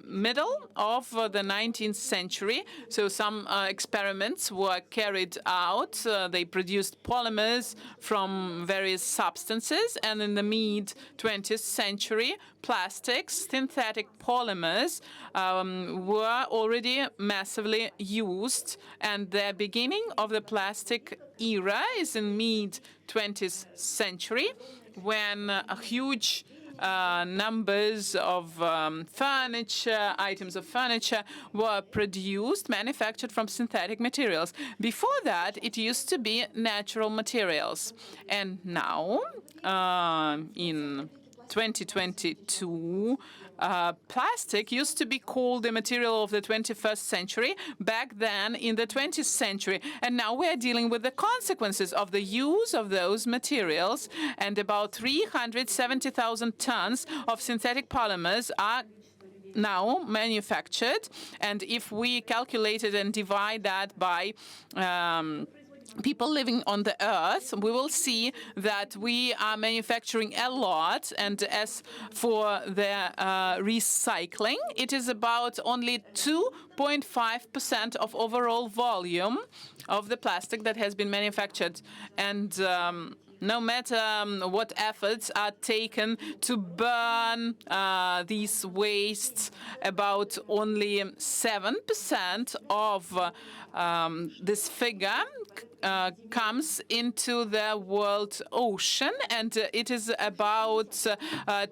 middle of the 19th century. So some experiments were carried out. They produced polymers from various substances. And in the mid-20th century, plastics, synthetic polymers, were already massively used. And the beginning of the plastic era is in mid-20th century, when huge numbers of furniture, items of furniture were produced, manufactured from synthetic materials. Before that, it used to be natural materials. And now, in 2022, plastic used to be called the material of the 21st century, back then in the 20th century. And now we're dealing with the consequences of the use of those materials, and about 370,000 tons of synthetic polymers are now manufactured. And if we calculate it and divide that by people living on the Earth, we will see that we are manufacturing a lot. And as for the recycling, it is about only 2.5% of overall volume of the plastic that has been manufactured. And no matter what efforts are taken to burn these wastes, about only 7% of this figure comes into the world ocean, and it is about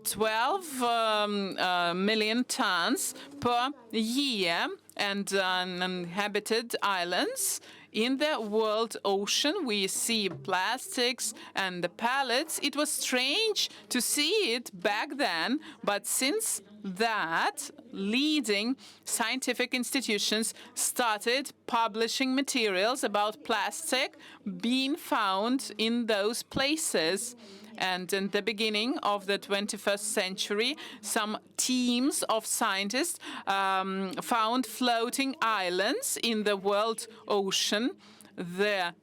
12 million tons per year. And uninhabited islands in the world ocean, we see plastics and the pellets. It was strange to see it back then, but since that leading scientific institutions started publishing materials about plastic being found in those places. And in the beginning of the 21st century, some teams of scientists found floating islands in the world ocean. The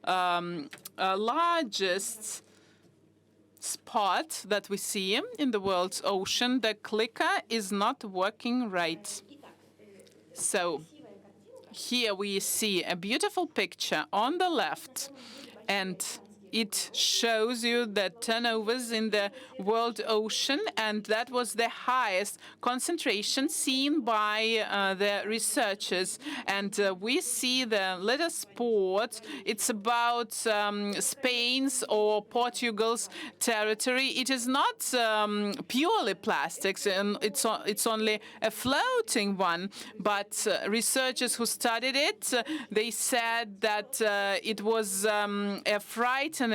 largest spot that we see in the world's ocean, the clicker is not working right. So here we see a beautiful picture on the left, and it shows you the turnovers in the world ocean, and that was the highest concentration seen by the researchers. And we see the little sport. It's about Spain's or Portugal's territory. It is not purely plastics, and it's only a floating one. But researchers who studied it, they said that it was a frightening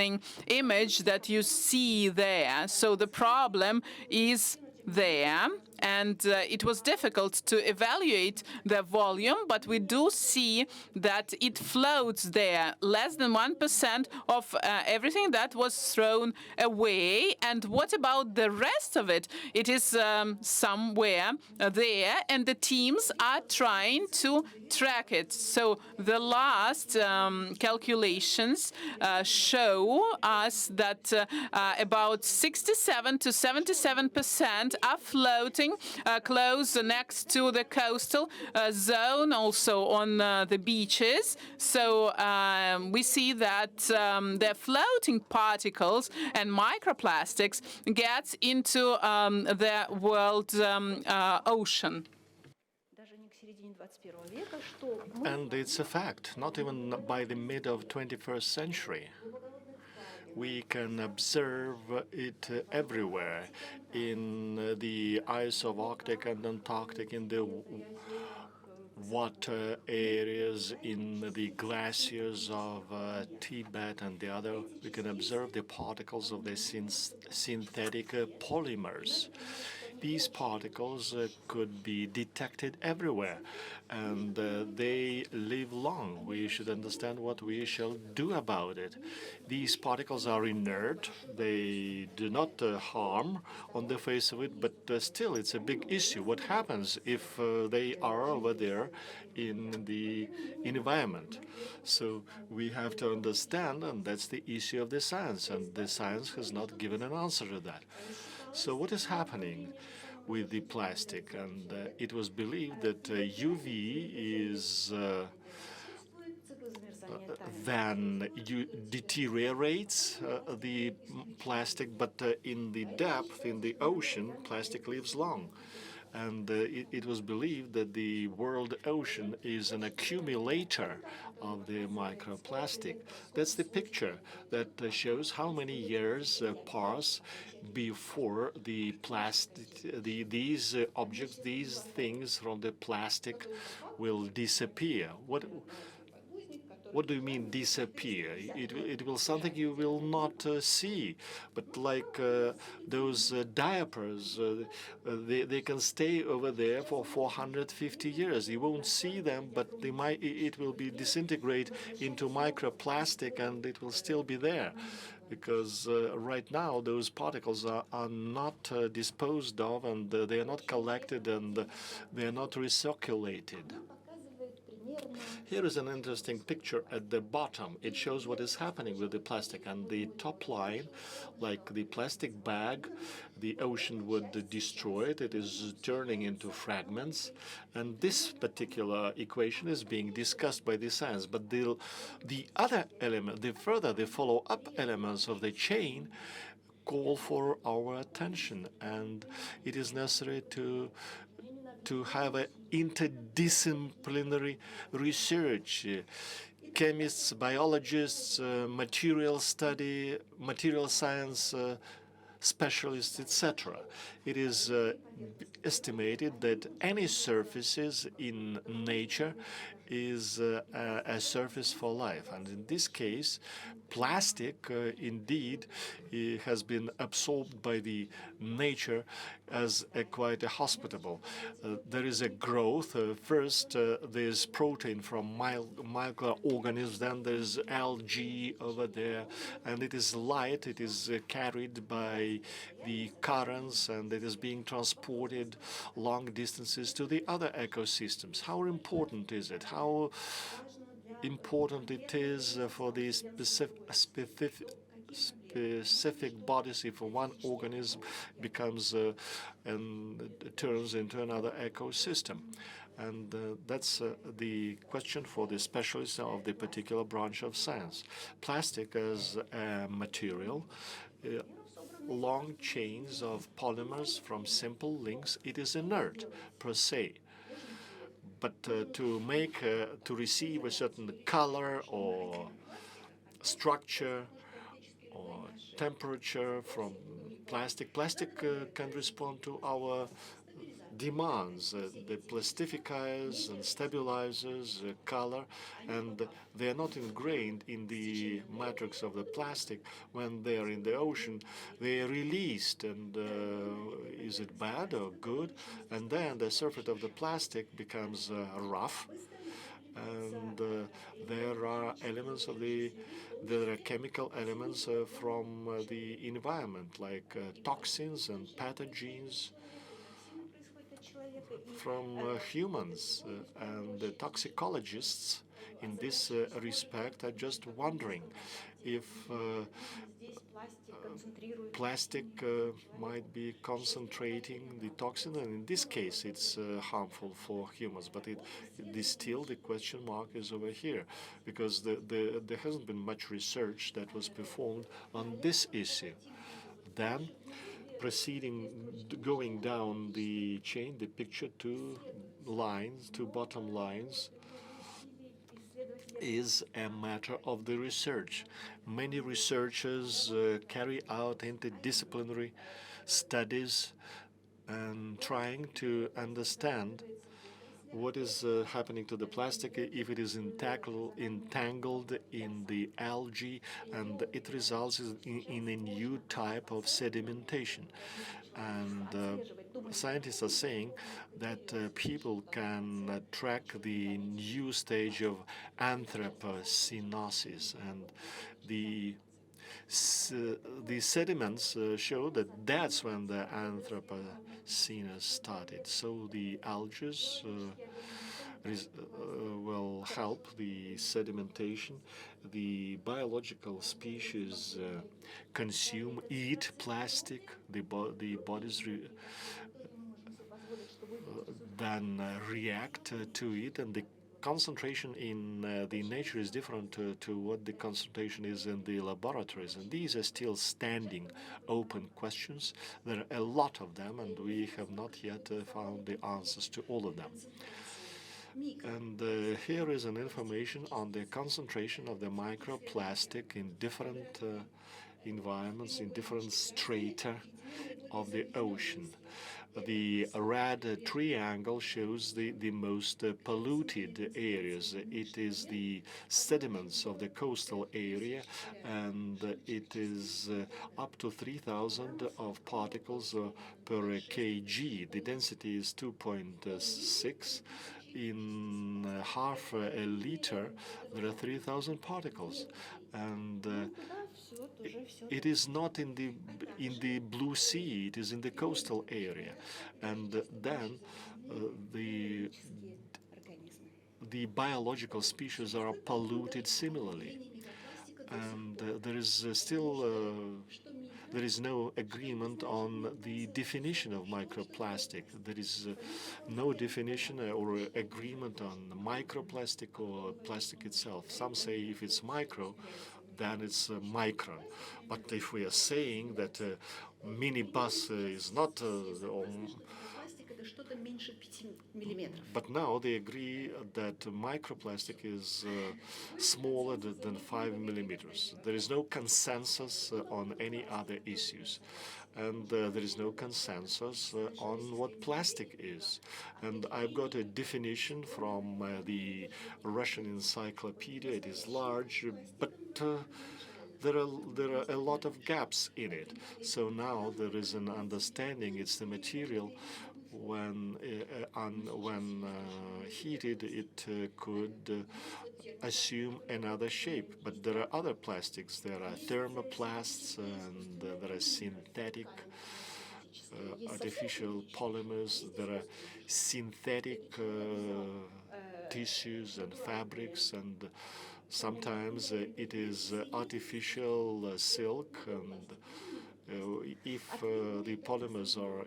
image that you see there. So the problem is there, and it was difficult to evaluate the volume, but we do see that it floats there, less than 1% of everything that was thrown away. And what about the rest of it? It is somewhere there, and the teams are trying to track it. So the last calculations show us that about 67 to 77% are floating close next to the coastal zone, also on the beaches. So we see that the floating particles and microplastics get into the world ocean. And it's a fact, not even by the mid of 21st century. We can observe it everywhere in the ice of Arctic and Antarctic, in the water areas, in the glaciers of Tibet and the other. We can observe the particles of the synthetic polymers. These particles could be detected everywhere, and they live long. We should understand what we shall do about it. These particles are inert. They do not harm on the face of it, but still it's a big issue. What happens if they are over there in the environment? So we have to understand, and that's the issue of the science, and the science has not given an answer to that. So what is happening with the plastic? And it was believed that UV is then deteriorates the plastic, but in the depth, in the ocean, plastic lives long. And it was believed that the world ocean is an accumulator of the microplastic. That's the picture that shows how many years pass before the plastic, these objects, these things from the plastic will disappear. What do you mean disappear? It will something you will not see. But like those diapers, they can stay over there for 450 years. You won't see them, but it will be disintegrate into microplastic, and it will still be there. Because right now those particles are not disposed of, and they are not collected, and they are not recirculated. Here is an interesting picture at the bottom. It shows what is happening with the plastic. And the top line, like the plastic bag, the ocean would destroy it. It is turning into fragments. And this particular equation is being discussed by the science. But the other element, the follow-up elements of the chain call for our attention. And it is necessary to have an interdisciplinary research. Chemists, biologists, material science specialists, etc. It is estimated that any surfaces in nature is a surface for life. And in this case, plastic indeed has been absorbed by the nature as quite a hospitable. There is a growth. First, there's protein from microorganisms, then there's algae over there, and it is light. It is carried by the currents, and it is being transported long distances to the other ecosystems. How important is it? How important it is for the specific bodies if one organism becomes and turns into another ecosystem. And that's the question for the specialists of the particular branch of science. Plastic as a material, long chains of polymers from simple links, it is inert per se. But to receive a certain color or structure or temperature from plastic, can respond to our demands, the plastifiers and stabilizers, color, and they are not ingrained in the matrix of the plastic. When they are in the ocean, they are released, and is it bad or good? And then the surface of the plastic becomes rough, and there are elements of there are chemical elements from the environment, like toxins and pathogens from humans. And the toxicologists in this respect are just wondering if plastic might be concentrating the toxin, and in this case it's harmful for humans. But still the question mark is over here, because there hasn't been much research that was performed on this issue. Then, going down the chain, the picture, two bottom lines, is a matter of the research. Many researchers carry out interdisciplinary studies and trying to understand what is happening to the plastic if it is entangled in the algae, and it results in a new type of sedimentation. And scientists are saying that people can track the new stage of anthropocenosis, and the sediments show that that's when the Anthropocene started. So the algae will help the sedimentation. The biological species eat plastic. The bodies then react to it, and the concentration in the nature is different to what the concentration is in the laboratories. And these are still standing open questions. There are a lot of them, and we have not yet found the answers to all of them. And here is an information on the concentration of the microplastic in different environments, in different strata of the ocean. The red triangle shows the most polluted areas. It is the sediments of the coastal area, and it is up to 3,000 of particles per kg. The density is 2.6. In half a liter, there are 3,000 particles, and it is not in the blue sea. It is in the coastal area, and then the biological species are polluted similarly, and there is no agreement on the definition of microplastic. There is no definition or agreement on microplastic or plastic itself. Some say if it's micro, then it's micron. But if we are saying that minibus is not, or But now they agree that microplastic is smaller than 5 millimeters. There is no consensus on any other issues. And there is no consensus on what plastic is. And I've got a definition from the Russian encyclopedia. It is large, but there are a lot of gaps in it. So now there is an understanding. It's the material when heated, it could assume another shape. But there are other plastics. There are thermoplasts, and there are synthetic artificial polymers. There are synthetic tissues and fabrics, and sometimes it is artificial silk. And if the polymers are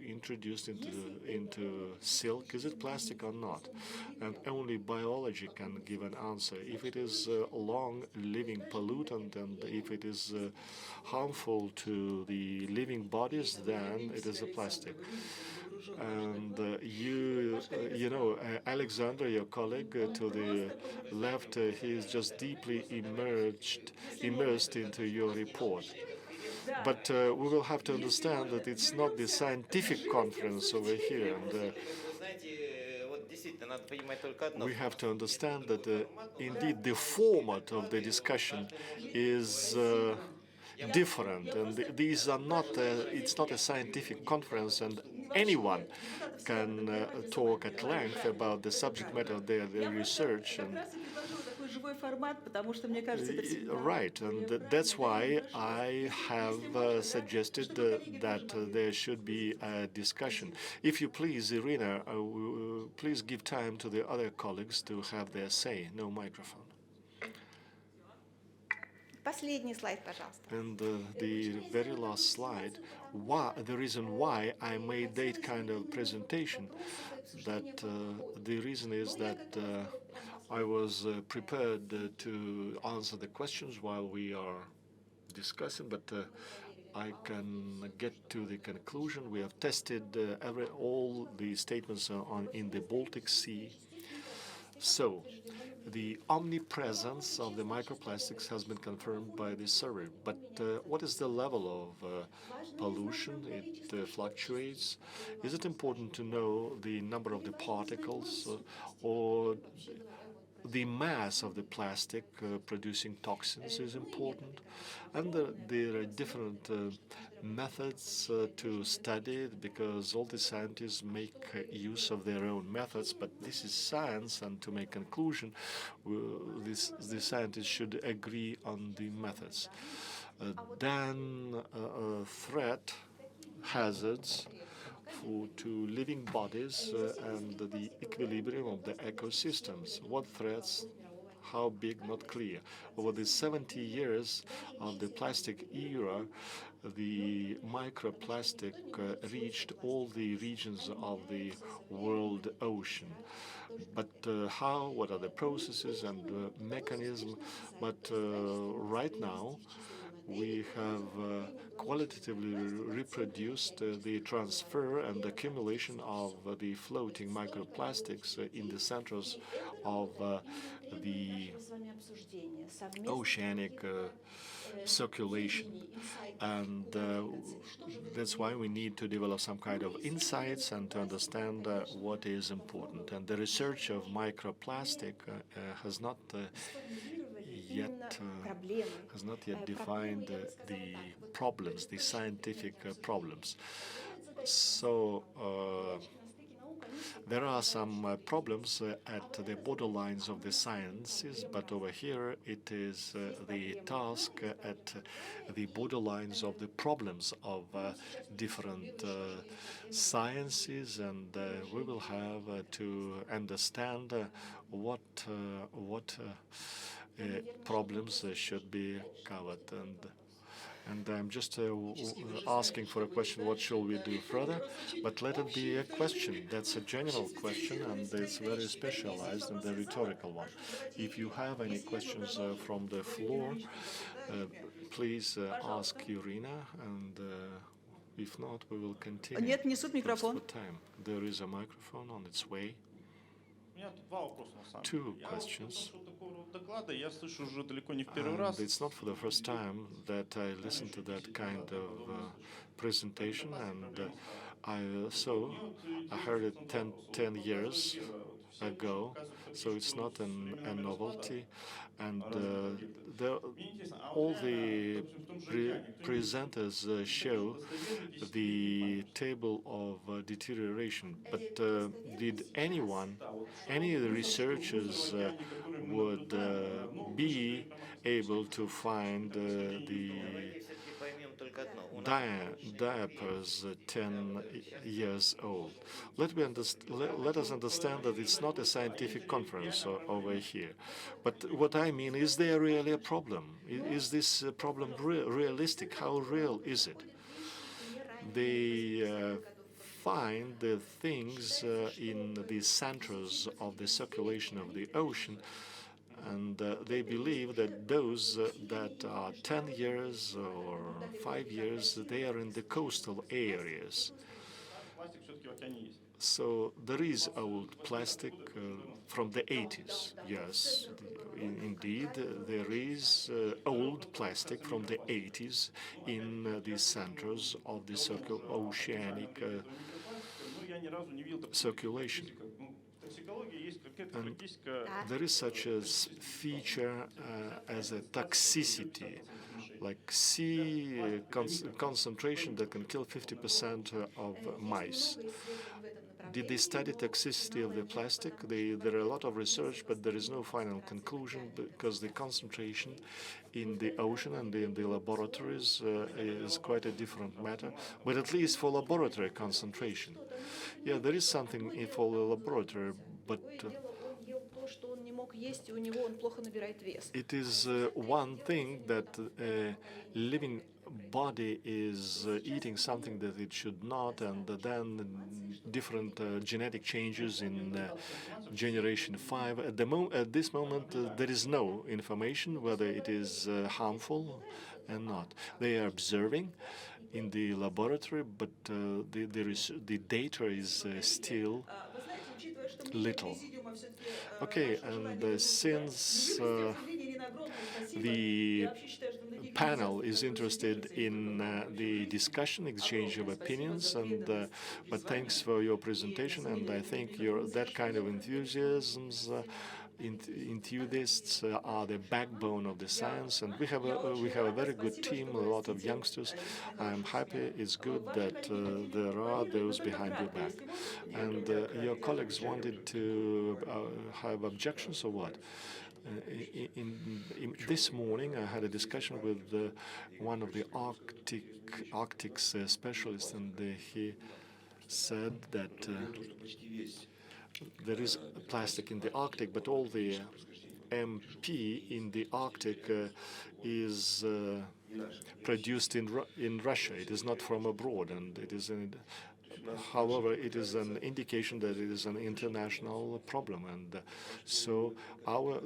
introduced into silk, is it plastic or not? And only biology can give an answer. If it is a long-living pollutant and if it is harmful to the living bodies, then it is a plastic. And you know, Alexander, your colleague to the left, he is just deeply immersed into your report. But we will have to understand that it's not the scientific conference over here. And we have to understand that indeed the format of the discussion is different. And these are not, it's not a scientific conference, and anyone can talk at length about the subject matter of their research. And right, and that's why I have suggested that there should be a discussion. If you please, Irina, please give time to the other colleagues to have their say. No microphone. And the very last slide, the reason why I made that kind of presentation, that the reason is that I was prepared to answer the questions while we are discussing, but I can get to the conclusion. We have tested all the statements in the Baltic Sea. So the omnipresence of the microplastics has been confirmed by the survey. But what is the level of pollution? It fluctuates. Is it important to know the number of the particles or the mass of the plastic producing toxins is important? And there are different methods to study it, because all the scientists make use of their own methods, but this is science, and to make conclusion, the scientists should agree on the methods. Then threat, hazards to living bodies and the equilibrium of the ecosystems. What threats? How big? Not clear. Over the 70 years of the plastic era, the microplastic reached all the regions of the world ocean. But how? What are the processes and mechanisms? But right now, we have qualitatively reproduced the transfer and accumulation of the floating microplastics in the centers of the oceanic circulation. And that's why we need to develop some kind of insights and to understand what is important. And the research of microplastic has not yet defined the problems, the scientific problems. So there are some problems at the borderlines of the sciences, but over here it is the task at the borderlines of the problems of different sciences, and we will have to understand what problems should be covered. And I'm just asking for a question, what shall we do further? But let it be a question. That's a general question, and it's very specialized and a rhetorical one. If you have any questions from the floor, please ask Irina, and If not, we will continue. Нет, несут Just for микрофон. time. There is a microphone on its way. У меня тут два вопроса на самом Two деле. Я questions. слышал такого рода доклады, я слышу уже далеко не в первый And раз. it's not for the first time that I listened to that kind of presentation, and I heard it 10 years ago, so it's not a novelty. And all the presenters show the table of deterioration. But did any of the researchers would be able to find the diapers 10 years old? Let us understand that it's not a scientific conference over here. But what I mean, is there really a problem? Is this problem realistic? How real is it? They find the things in the centers of the circulation of the ocean, and they believe that those that are 10 years or 5 years, they are in the coastal areas. Пластик все-таки в океане есть. So there is old plastic from the 80s. Yes, indeed, there is old plastic from the 80s in the centers of the oceanic Ну, я ни разу не видел такого circulation. В токсикологии есть какая-то And характеристика. there is such a feature as a toxicity, like sea concentration that can kill 50% of mice. Did they study toxicity of the plastic? There are a lot of research, but there is no final conclusion because the concentration in the ocean and in the laboratories is quite a different matter. But at least for laboratory concentration, yeah, there is something for the laboratory, but it is one thing that a living body is eating something that it should not, and then different genetic changes in generation 5. At this moment, there is no information whether it is harmful and not. They are observing in the laboratory, but the data is still little. Okay, and since the panel is interested in the discussion, exchange of opinions, and but thanks for your presentation, and I think that kind of enthusiasms. Enthusiasts are the backbone of the science, and we have a very good team, a lot of youngsters. I'm happy. It's good that there are those behind your back. And your colleagues wanted to have objections or what? This morning, I had a discussion with one of the Arctics specialists, and he said that there is plastic in the Arctic, but all the MP in the Arctic is produced in Russia. It is not from abroad, and it is however, it is an indication that it is an international problem, and so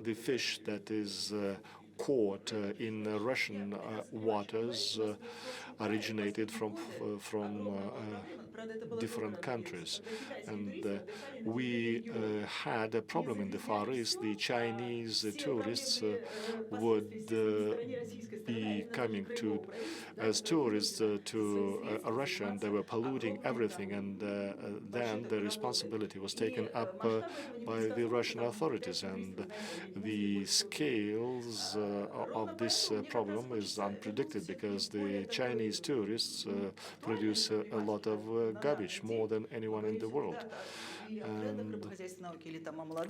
the fish that is caught in Russian waters originated from different countries. And we had a problem in the Far East. The Chinese tourists would be coming as tourists to Russia, and they were polluting everything. And then the responsibility was taken up by the Russian authorities. And the scales of this problem is unpredicted because the Chinese tourists produce a lot of garbage, more than anyone in the world.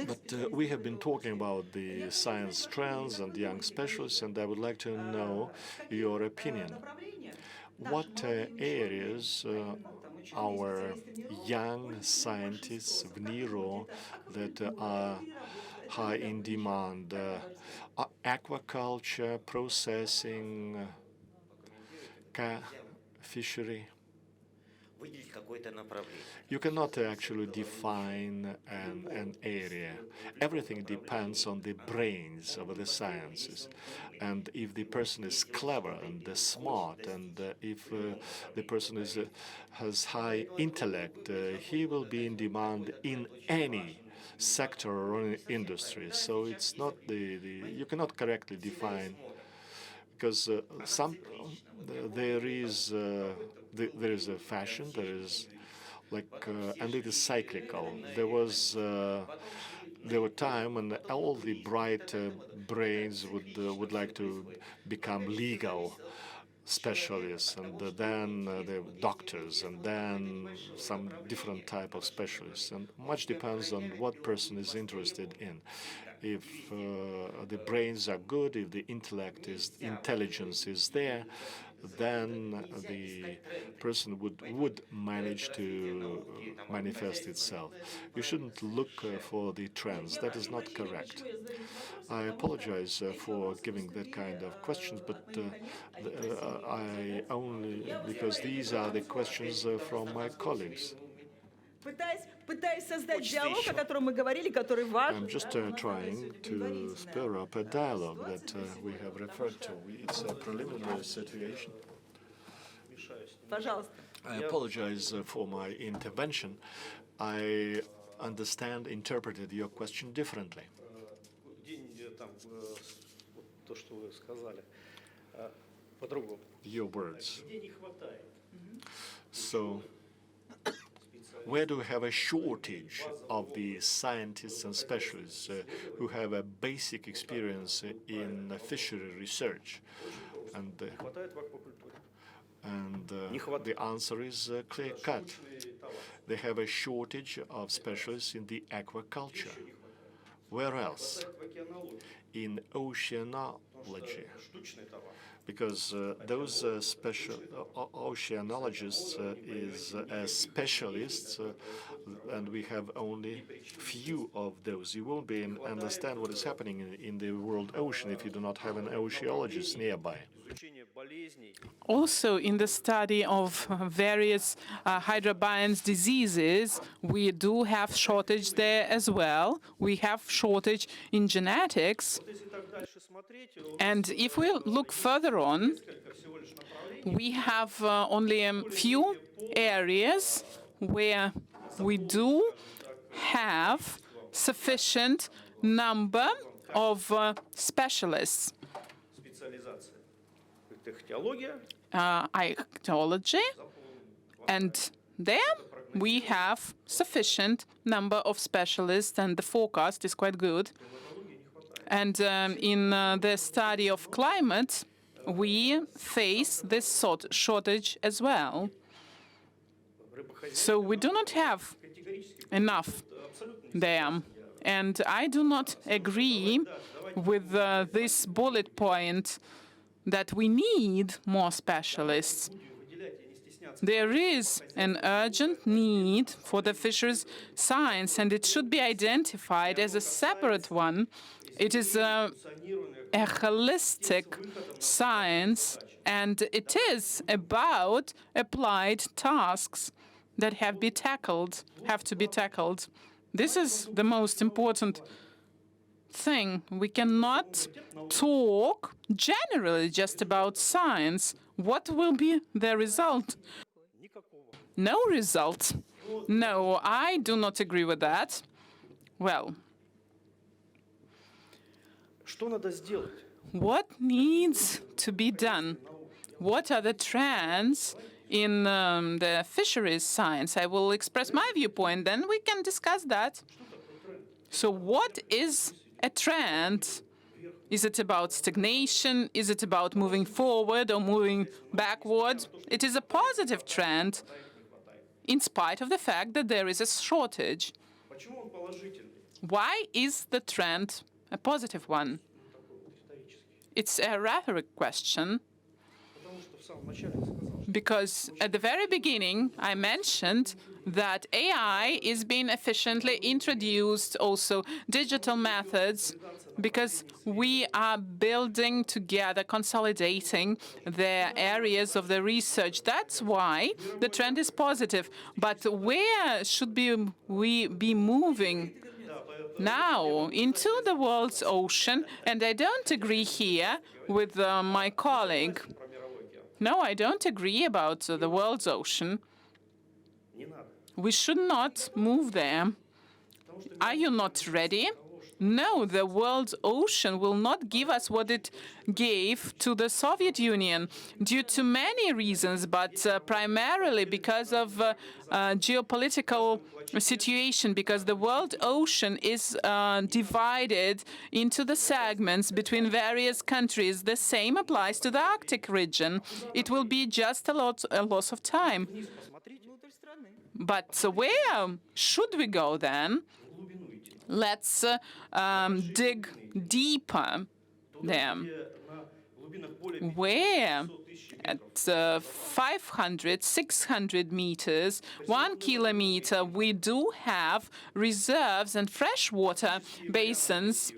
But we have been talking about the science trends and young specialists, and I would like to know your opinion. What areas our young scientists of NERO that are high in demand? Aquaculture, processing, fishery. You cannot actually define an area. Everything depends on the brains of the sciences. And if the person is clever and smart, and if the person has high intellect, he will be in demand in any sector or industry. So it's not you cannot correctly define, because there is a fashion, and it is cyclical. There were time when all the bright brains would like to become legal specialists, and then the doctors, and then some different type of specialists. And much depends on what person is interested in. If the brains are good, if the intelligence is there, then the person would manage to manifest itself. You shouldn't look for the trends. That is not correct. I apologize for giving that kind of questions, but I only because these are the questions from my colleagues. Пытаясь создать диалог, о котором мы говорили, который важен. I'm just trying to spur up a dialogue that we have referred to. It's a preliminary situation. Пожалуйста. I apologize for my intervention. I interpreted your question differently. Your words. So, where do we have a shortage of the scientists and specialists who have a basic experience in fishery research? And the answer is clear-cut. They have a shortage of specialists in the aquaculture. Where else? In oceanology. Because those special oceanologists is as specialists, and we have only few of those. You won't be understand what is happening in the world ocean if you do not have an oceanologist nearby. Also, in the study of various hydrobionts diseases, we do have shortage there as well. We have shortage in genetics. And if we look further on, we have only a few areas where we do have sufficient number of specialists. Ichthyology, and there we have sufficient number of specialists, and the forecast is quite good. And in the study of climate, we face this shortage as well. So we do not have enough there. And I do not agree with this bullet point that we need more specialists. There is an urgent need for the fisheries science, and it should be identified as a separate one. It is a holistic science, and it is about applied tasks that have to be tackled. This is the most important thing. We cannot talk generally just about science. What will be the result? No result. No, I do not agree with that. Well, what needs to be done? What are the trends in the fisheries science? I will express my viewpoint, then we can discuss that. So what is a trend? Is it about stagnation? Is it about moving forward or moving backward? It is a positive trend in spite of the fact that there is a shortage. Why is the trend a positive one? It's a rhetoric question, because at the very beginning I mentioned that AI is being efficiently introduced, also digital methods, because we are building together, consolidating the areas of the research. That's why the trend is positive. But where should we be moving now? Into the world's ocean. And I don't agree here with my colleague. No, I don't agree about the world's ocean. We should not move there. Are you not ready? No, the world's ocean will not give us what it gave to the Soviet Union due to many reasons, but primarily because of geopolitical situation, because the world ocean is divided into the segments between various countries. The same applies to the Arctic region. It will be just a loss of time. But where should we go then? Let's dig deeper there. Where at 500, 600 meters, 1 kilometer, we do have reserves and freshwater basins.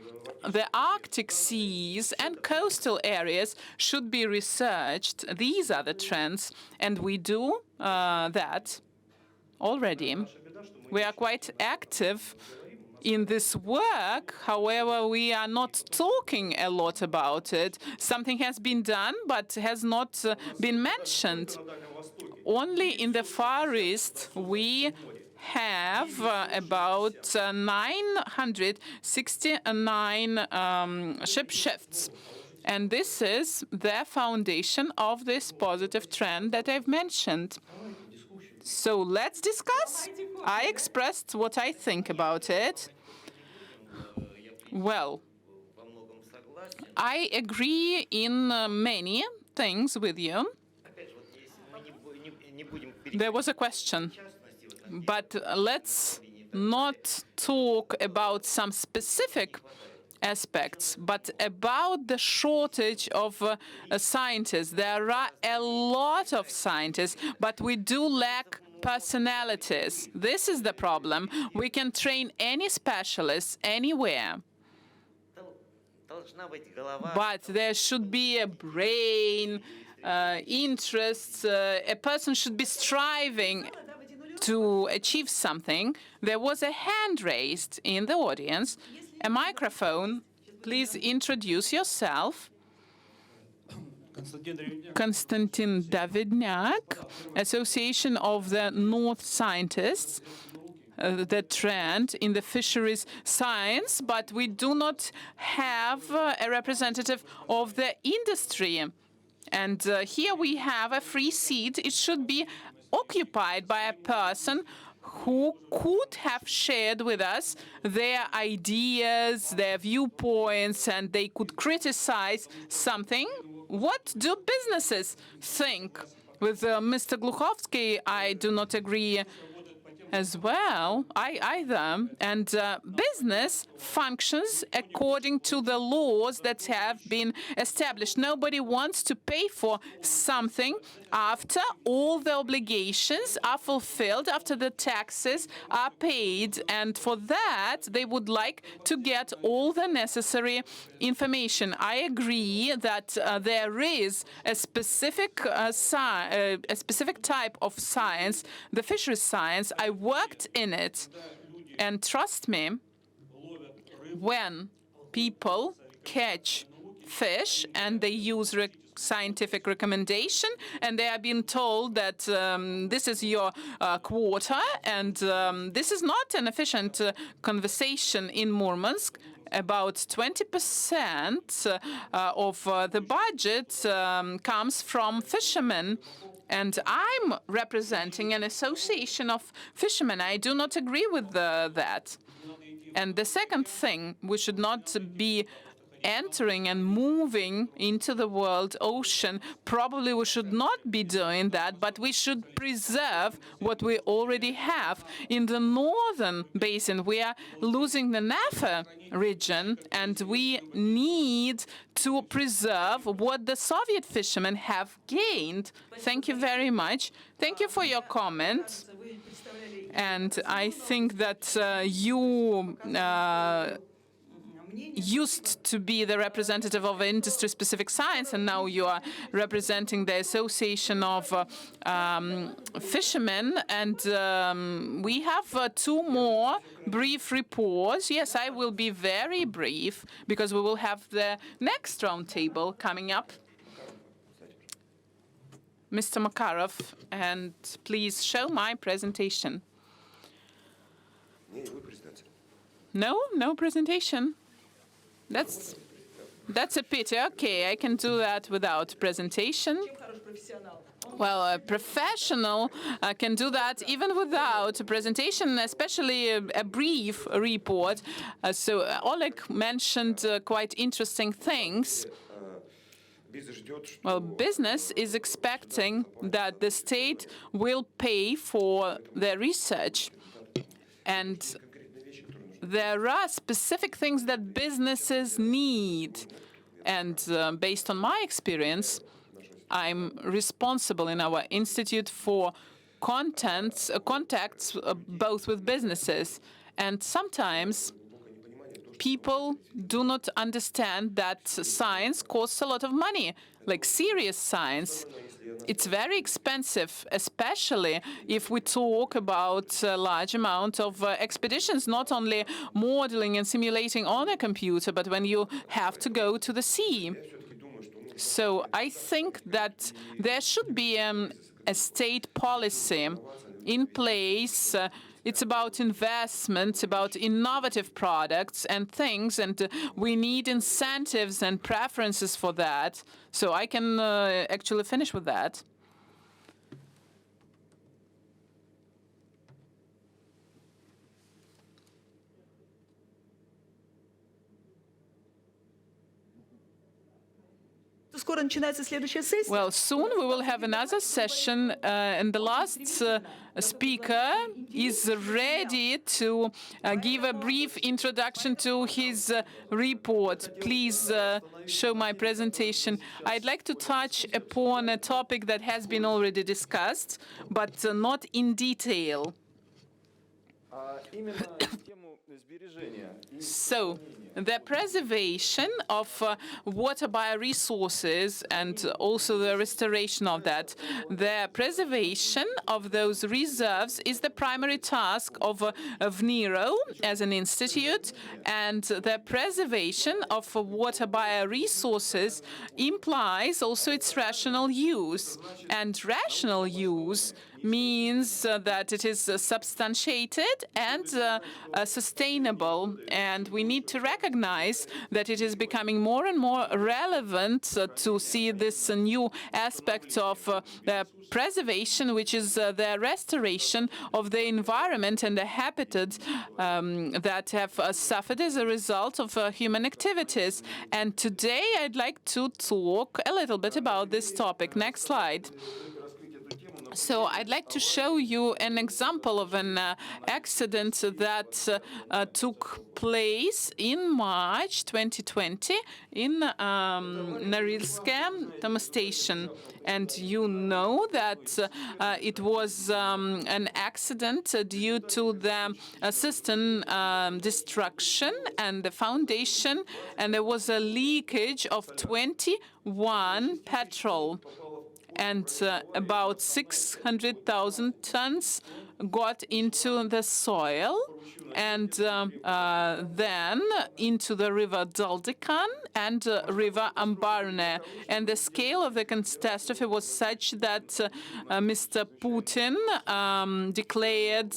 The Arctic seas and coastal areas should be researched. These are the trends, and we do that already. We are quite active in this work. However, we are not talking a lot about it. Something has been done, but has not been mentioned. Only in the Far East, we have about 969 ship shifts. And this is the foundation of this positive trend that I've mentioned. So let's discuss. I expressed what I think about it. Well, I agree in many things with you. There was a question, but let's not talk about some specific aspects, but about the shortage of scientists. There are a lot of scientists, but we do lack personalities. This is the problem. We can train any specialist anywhere, but there should be a brain, interests. A person should be striving to achieve something. There was a hand raised in the audience. A microphone. Please introduce yourself. Konstantin Davidnyak, Association of the North Scientists. The trend in the fisheries science, but we do not have a representative of the industry. And here we have a free seat. It should be occupied by a person who could have shared with us their ideas, their viewpoints, and they could criticize something. What do businesses think? With Mr. Gluchovsky, I do not agree as well, either. And business functions according to the laws that have been established. Nobody wants to pay for something after all the obligations are fulfilled, after the taxes are paid. And for that, they would like to get all the necessary information. I agree that there is a specific type of science, the fisheries science. I worked in it, and trust me, when people catch fish and they use scientific recommendation and they are being told that this is your quota, and this is not an efficient conversation in Murmansk. About 20% of the budget comes from fishermen. And I'm representing an association of fishermen. I do not agree with that. And the second thing, we should not be entering and moving into the world ocean. Probably we should not be doing that, but we should preserve what we already have. In the northern basin, we are losing the Nafa region, and we need to preserve what the Soviet fishermen have gained. Thank you very much. Thank you for your comment. And I think that you used to be the representative of industry-specific science, and now you are representing the Association of Fishermen. And we have two more brief reports. Yes, I will be very brief because we will have the next roundtable coming up. Mr. Makarov, and please show my presentation. No presentation. That's a pity. Okay, I can do that without presentation. Well, a professional can do that even without a presentation, especially a brief report. So Oleg mentioned quite interesting things. Well, business is expecting that the state will pay for their research. And there are specific things that businesses need. And based on my experience, I'm responsible in our institute for contacts both with businesses. And sometimes people do not understand that science costs a lot of money, like serious science. It's very expensive, especially if we talk about a large amount of expeditions, not only modeling and simulating on a computer, but when you have to go to the sea. So I think that there should be a state policy in place. It's about investments, about innovative products and things, and we need incentives and preferences for that. So I can actually finish with that. Well, soon we will have another session, and the last speaker is ready to give a brief introduction to his report. Please show my presentation. I'd like to touch upon a topic that has been already discussed, but not in detail. So, the preservation of water bioresources and also the restoration of that. The preservation of those reserves is the primary task of NERO as an institute, and the preservation of water bioresources implies also its rational use. And rational use means that it is substantiated and sustainable, and we need to recognize that it is becoming more and more relevant to see this new aspect of the preservation, which is the restoration of the environment and the habitat that have suffered as a result of human activities. And today I'd like to talk a little bit about this topic. Next slide. So I'd like to show you an example of an accident that took place in March 2020 in Norilske station. And you know that it was an accident due to the cistern destruction and the foundation, and there was a leakage of 21 petrol. And about 600,000 tons got into the soil, and then into the river Daldikan and river Ambarne. And the scale of the catastrophe was such that Mr. Putin declared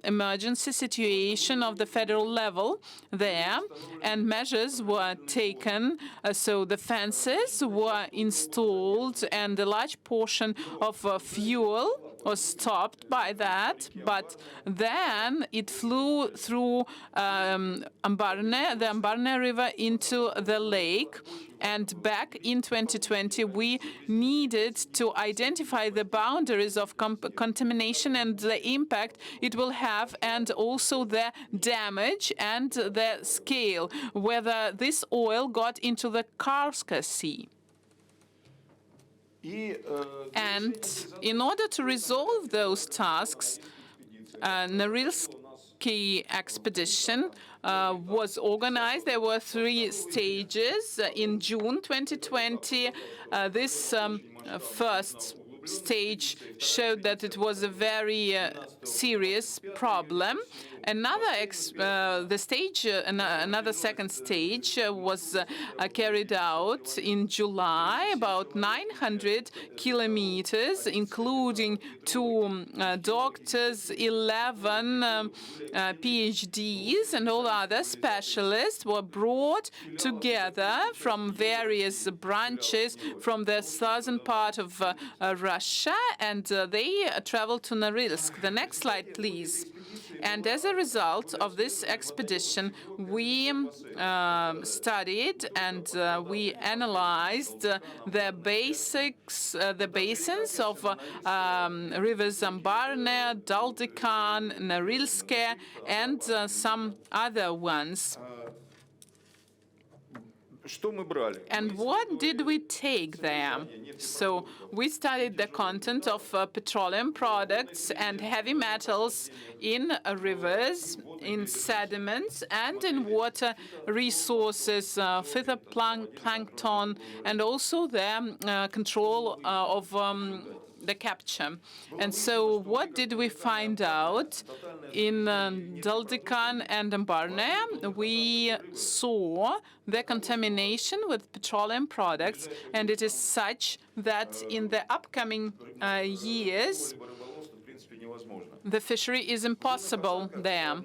emergency situation of the federal level there, and measures were taken. So the fences were installed, and a large portion of fuel was stopped by that, but then it flew through the Ambarne River into the lake. And back in 2020, we needed to identify the boundaries of contamination and the impact it will have, and also the damage and the scale, whether this oil got into the Karska Sea. And in order to resolve those tasks, Norilsk key expedition was organized. There were 3 stages. In June 2020, this first stage showed that it was a very serious problem. Another second stage was carried out in July, about 900 kilometers, including 2 doctors, 11 PhDs, and all other specialists were brought together from various branches from the southern part of Russia, and they traveled to Norilsk. The next slide, please. And as a result of this expedition, we studied and we analyzed the basins of rivers Ambarne, Daldikan, Norilske, and some other ones. And what did we take there? So we studied the content of petroleum products and heavy metals in rivers, in sediments, and in water resources, phytoplankton, and also the control of the capture. And so what did we find out? In Daldikan and Ambarne, we saw the contamination with petroleum products, and it is such that in the upcoming years, the fishery is impossible there.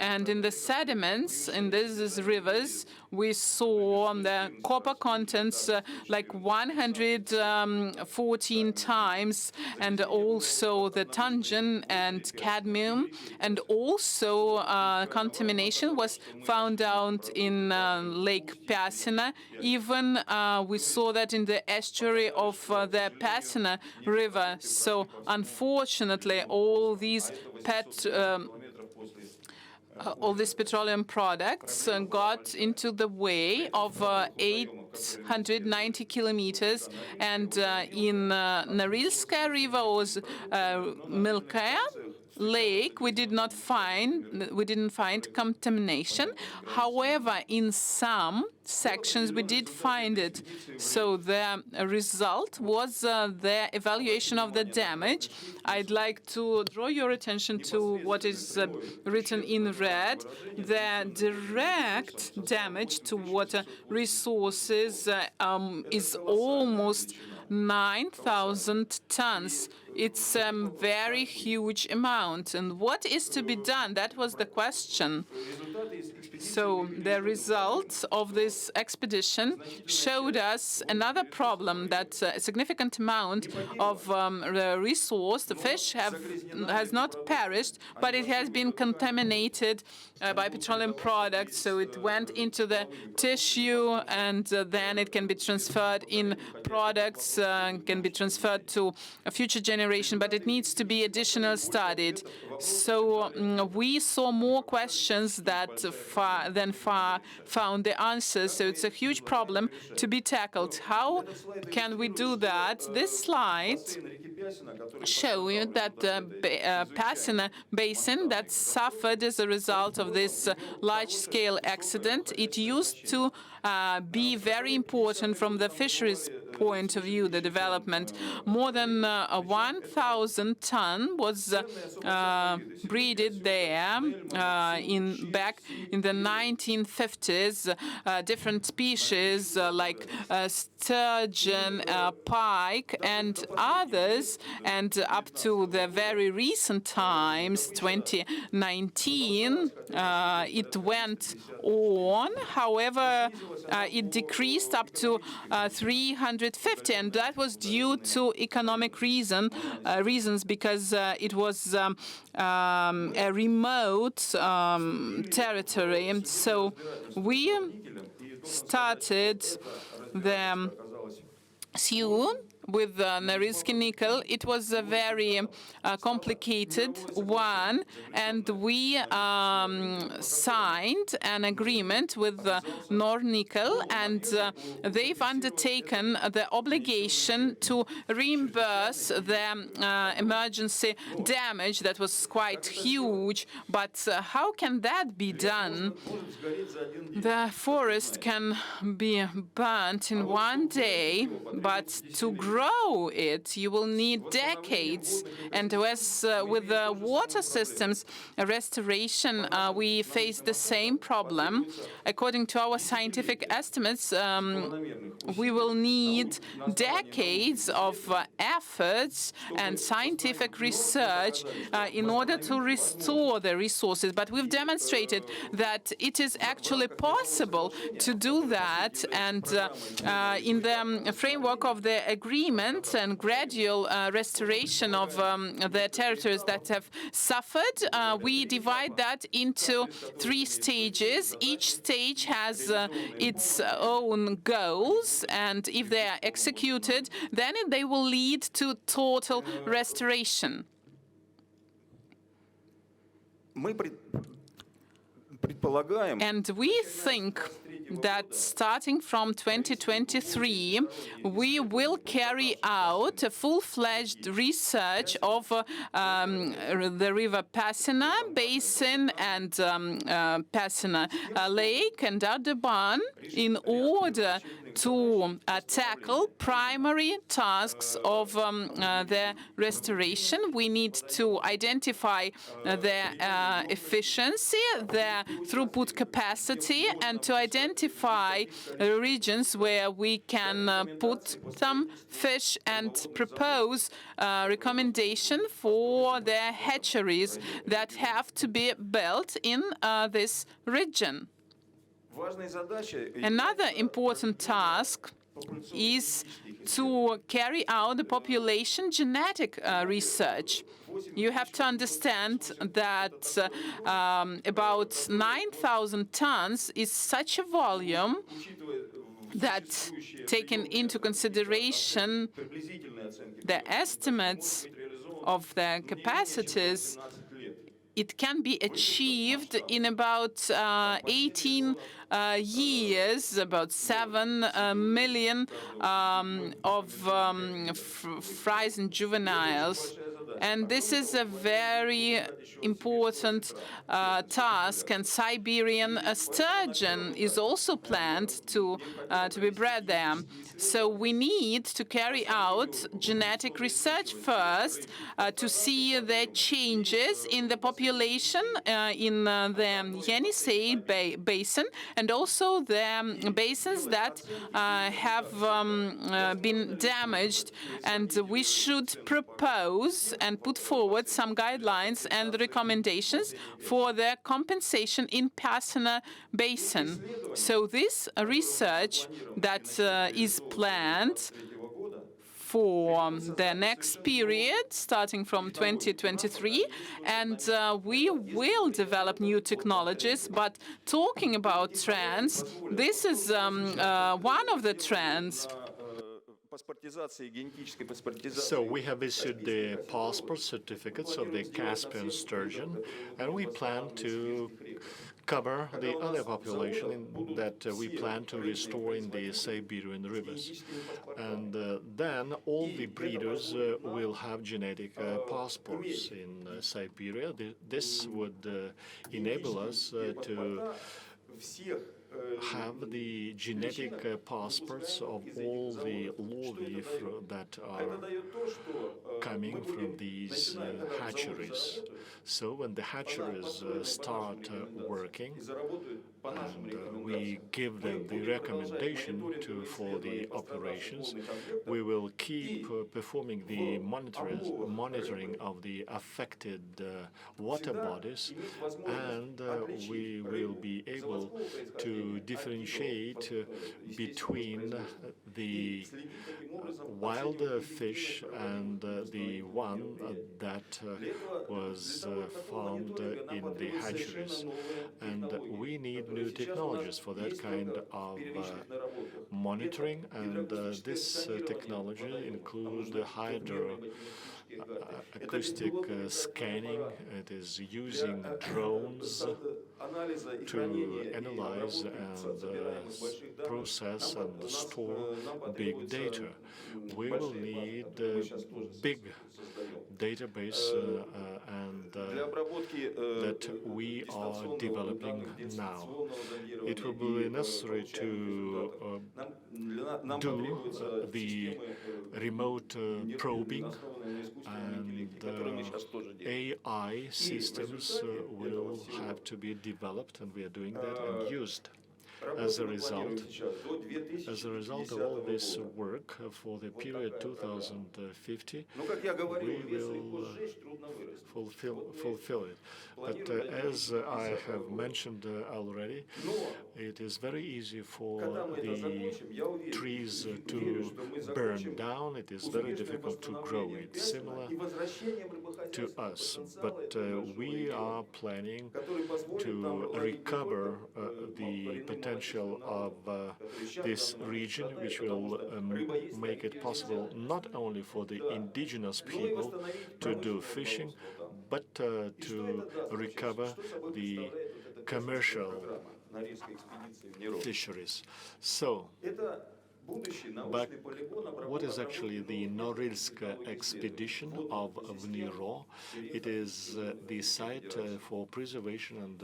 And in the sediments, in these rivers, we saw the copper contents like 114 times, and also the tungsten and cadmium, and also contamination was found out in Lake Pasina. Even we saw that in the estuary of the Pasina River. So unfortunately, all these petroleum products got into the way of 890 kilometers, and in Norilska River was Milkaya Lake, we didn't find contamination. However, in some sections we did find it. So the result was the evaluation of the damage. I'd like to draw your attention to what is written in red. The direct damage to water resources is almost 9,000 tons. It's a very huge amount. And what is to be done? That was the question. So the results of this expedition showed us another problem, that a significant amount of the resource, the fish, has not perished, but it has been contaminated by petroleum products. So it went into the tissue, and then it can be transferred in products, can be transferred to a future generation, but it needs to be additional studied. So we saw more questions than found the answers. So it's a huge problem to be tackled. How can we do that? This slide shows you that the Pasina Basin that suffered as a result of this large-scale accident, it used to be very important from the fisheries point of view, the development. More than 1,000 ton was breeded there back in the 1950s. Different species like sturgeon, pike, and others, and up to the very recent times, 2019, it went on. However, it decreased up to 350, and that was due to economic reasons, because it was a remote territory. So we started the with Norilsk nickel. It was a very complicated one, and we signed an agreement with Nornickel, and they've undertaken the obligation to reimburse the emergency damage that was quite huge. But how can that be done? The forest can be burnt in one day, but to grow it, you will need decades. And as with the water systems restoration, we face the same problem. According to our scientific estimates, we will need decades of efforts and scientific research in order to restore the resources. But we've demonstrated that it is actually possible to do that. And in the framework of the agreement and gradual restoration of the territories that have suffered, we divide that into 3 stages. Each stage has its own goals, and if they are executed, then they will lead to total restoration. And we think that starting from 2023, we will carry out a full-fledged research of the river Pasina Basin and Pasina Lake and Ardaban in order to tackle primary tasks of the restoration. We need to identify the efficiency, the throughput capacity, and to identify regions where we can put some fish and propose a recommendation for the hatcheries that have to be built in this region. Another important task is to carry out the population genetic research. You have to understand that about 9,000 tons is such a volume that, taking into consideration the estimates of the capacities, it can be achieved in about 18 years, about 7 million of fries and juveniles. And this is a very important task. And Siberian sturgeon is also planned to be bred there. So we need to carry out genetic research first to see the changes in the population in the Yenisei Basin, and also the basins that have been damaged. And we should propose and put forward some guidelines and recommendations for the compensation in Pasina Basin. So this research that is planned for the next period, starting from 2023, and we will develop new technologies. But talking about trends, this is one of the trends. So we have issued the passport certificates of the Caspian sturgeon, and we plan to cover the other population that we plan to restore in the Siberian rivers. And then all the breeders will have genetic passports in Siberia. This would enable us to have the genetic passports of all the lorry that are coming from these hatcheries. So when the hatcheries start working, and we give them the recommendation for the operations, we will keep performing the monitoring of the affected water bodies, and we will be able to differentiate between the wild fish and the one that was found in the hatcheries. And we need new technologies for that kind of monitoring, and this technology includes the acoustic scanning. It is using drones to analyze and process and store big data. We will need big database and that we are developing now. It will be necessary to do the remote probing, and AI systems will have to be developed, and we are doing that and used. As a result of all this work for the period 2050, we will fulfill it. But as I have mentioned already, it is very easy for the trees to burn down. It is very difficult to grow it, similar to us. But we are planning to recover the potential of this region, which will make it possible not only for the indigenous people to do fishing, but to recover the commercial fisheries. So, but what is actually the Norilsk expedition of Vniro? It is the site for preservation and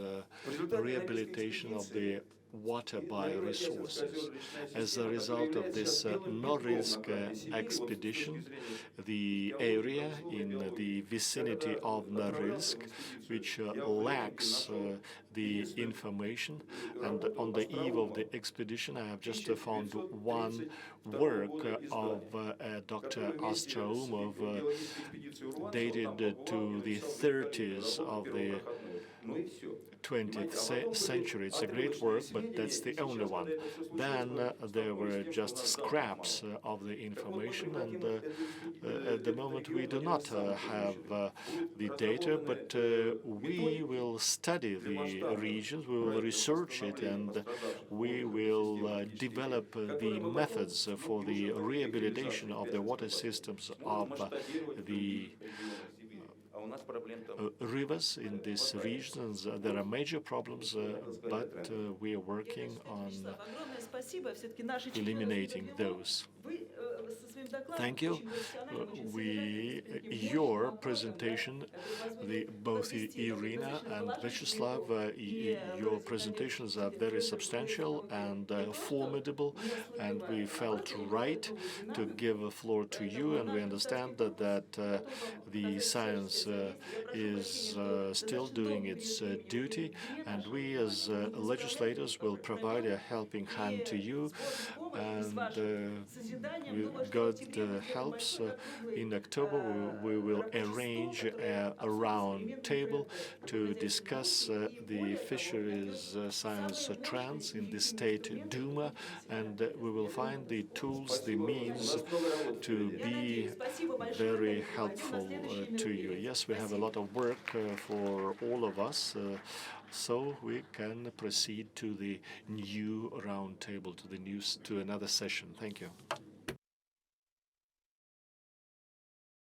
rehabilitation of the water bioresources. As a result of this Norilsk expedition, the area in the vicinity of Norilsk, which lacks the information, and on the eve of the expedition, I have just found one work of Dr. Astsaumov dated to the 30s of the 20th century. It's a great work, but that's the only one. Then there were just scraps of the information, and at the moment we do not have the data, but we will study the regions, we will research it, and we will develop the methods for the rehabilitation of the water systems of the rivers in these regions. There are major problems, but we are working on eliminating those. Thank you. Your presentation, both Irina and Vyacheslav, your presentations are very substantial and formidable, and we felt right to give the floor to you, and we understand that the science is still doing its duty, and we as legislators will provide a helping hand to you, and with God helps, in October we will arrange a round table to discuss the fisheries science trends in the State Duma, and we will find the tools, the means to be very helpful to you. Yes, we have a lot of work for all of us, so we can proceed to the new round table, to another session. Thank you.